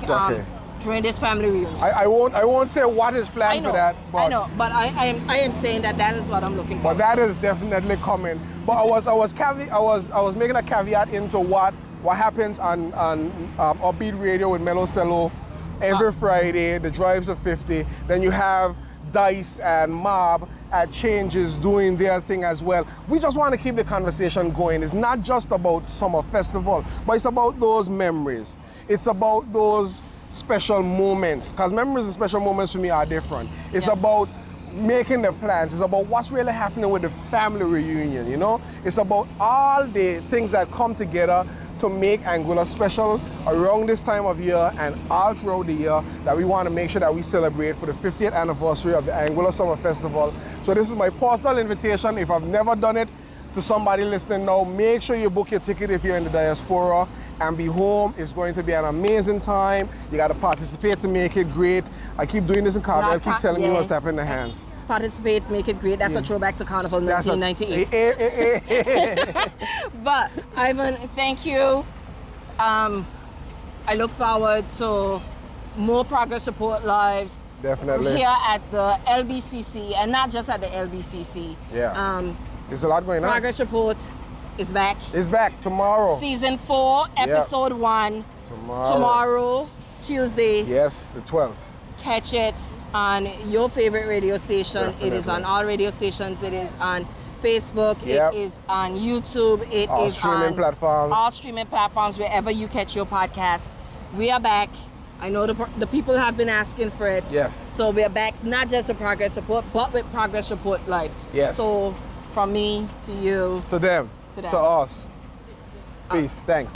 Speaker 2: during this family reunion.
Speaker 1: I won't say what is planned for that. But
Speaker 2: I know, but I am saying that is what I'm looking for.
Speaker 1: But that is definitely coming. But I was making a caveat into what happens on Upbeat Radio with Melo Cello every Friday, the Drives to 50. Then you have Dice and Mob at Changes doing their thing as well. We just want to keep the conversation going. It's not just about Summer Festival, but it's about those memories. It's about those special moments, because memories and special moments for me are different. It's about making the plans. It's about what's really happening with the family reunion, you know? It's about all the things that come together to make Anguilla special around this time of year and all throughout the year, that we want to make sure that we celebrate for the 50th anniversary of the Anguilla Summer Festival. So this is my personal invitation. If I've never done it, to somebody listening now, make sure you book your ticket if you're in the diaspora and be home. It's going to be an amazing time. You got to participate to make it great. I keep doing this in Carvel. I keep telling you what's happening in the hands.
Speaker 2: Participate, make it great. That's a throwback to Carnival 1998. But Ivan, thank you. I look forward to more Progress Report lives.
Speaker 1: Definitely.
Speaker 2: Here at the LBCC, and not just at the LBCC.
Speaker 1: Yeah. There's a lot going on.
Speaker 2: Progress Report is back.
Speaker 1: It's back tomorrow.
Speaker 2: Season 4, episode 1. Tomorrow, Tuesday.
Speaker 1: Yes, the 12th.
Speaker 2: Catch it on your favorite radio station.
Speaker 1: Definitely.
Speaker 2: It is on all radio stations. It is on Facebook.
Speaker 1: Yep.
Speaker 2: It is on YouTube. It
Speaker 1: all
Speaker 2: is
Speaker 1: streaming
Speaker 2: on
Speaker 1: platforms.
Speaker 2: all streaming platforms, wherever you catch your podcast. We are back. I know the people have been asking for it.
Speaker 1: Yes.
Speaker 2: So we are back, not just with Progress Report, but with Progress Report Live.
Speaker 1: Yes.
Speaker 2: So from me to you.
Speaker 1: To them.
Speaker 2: To them.
Speaker 1: To us. Peace. Thanks.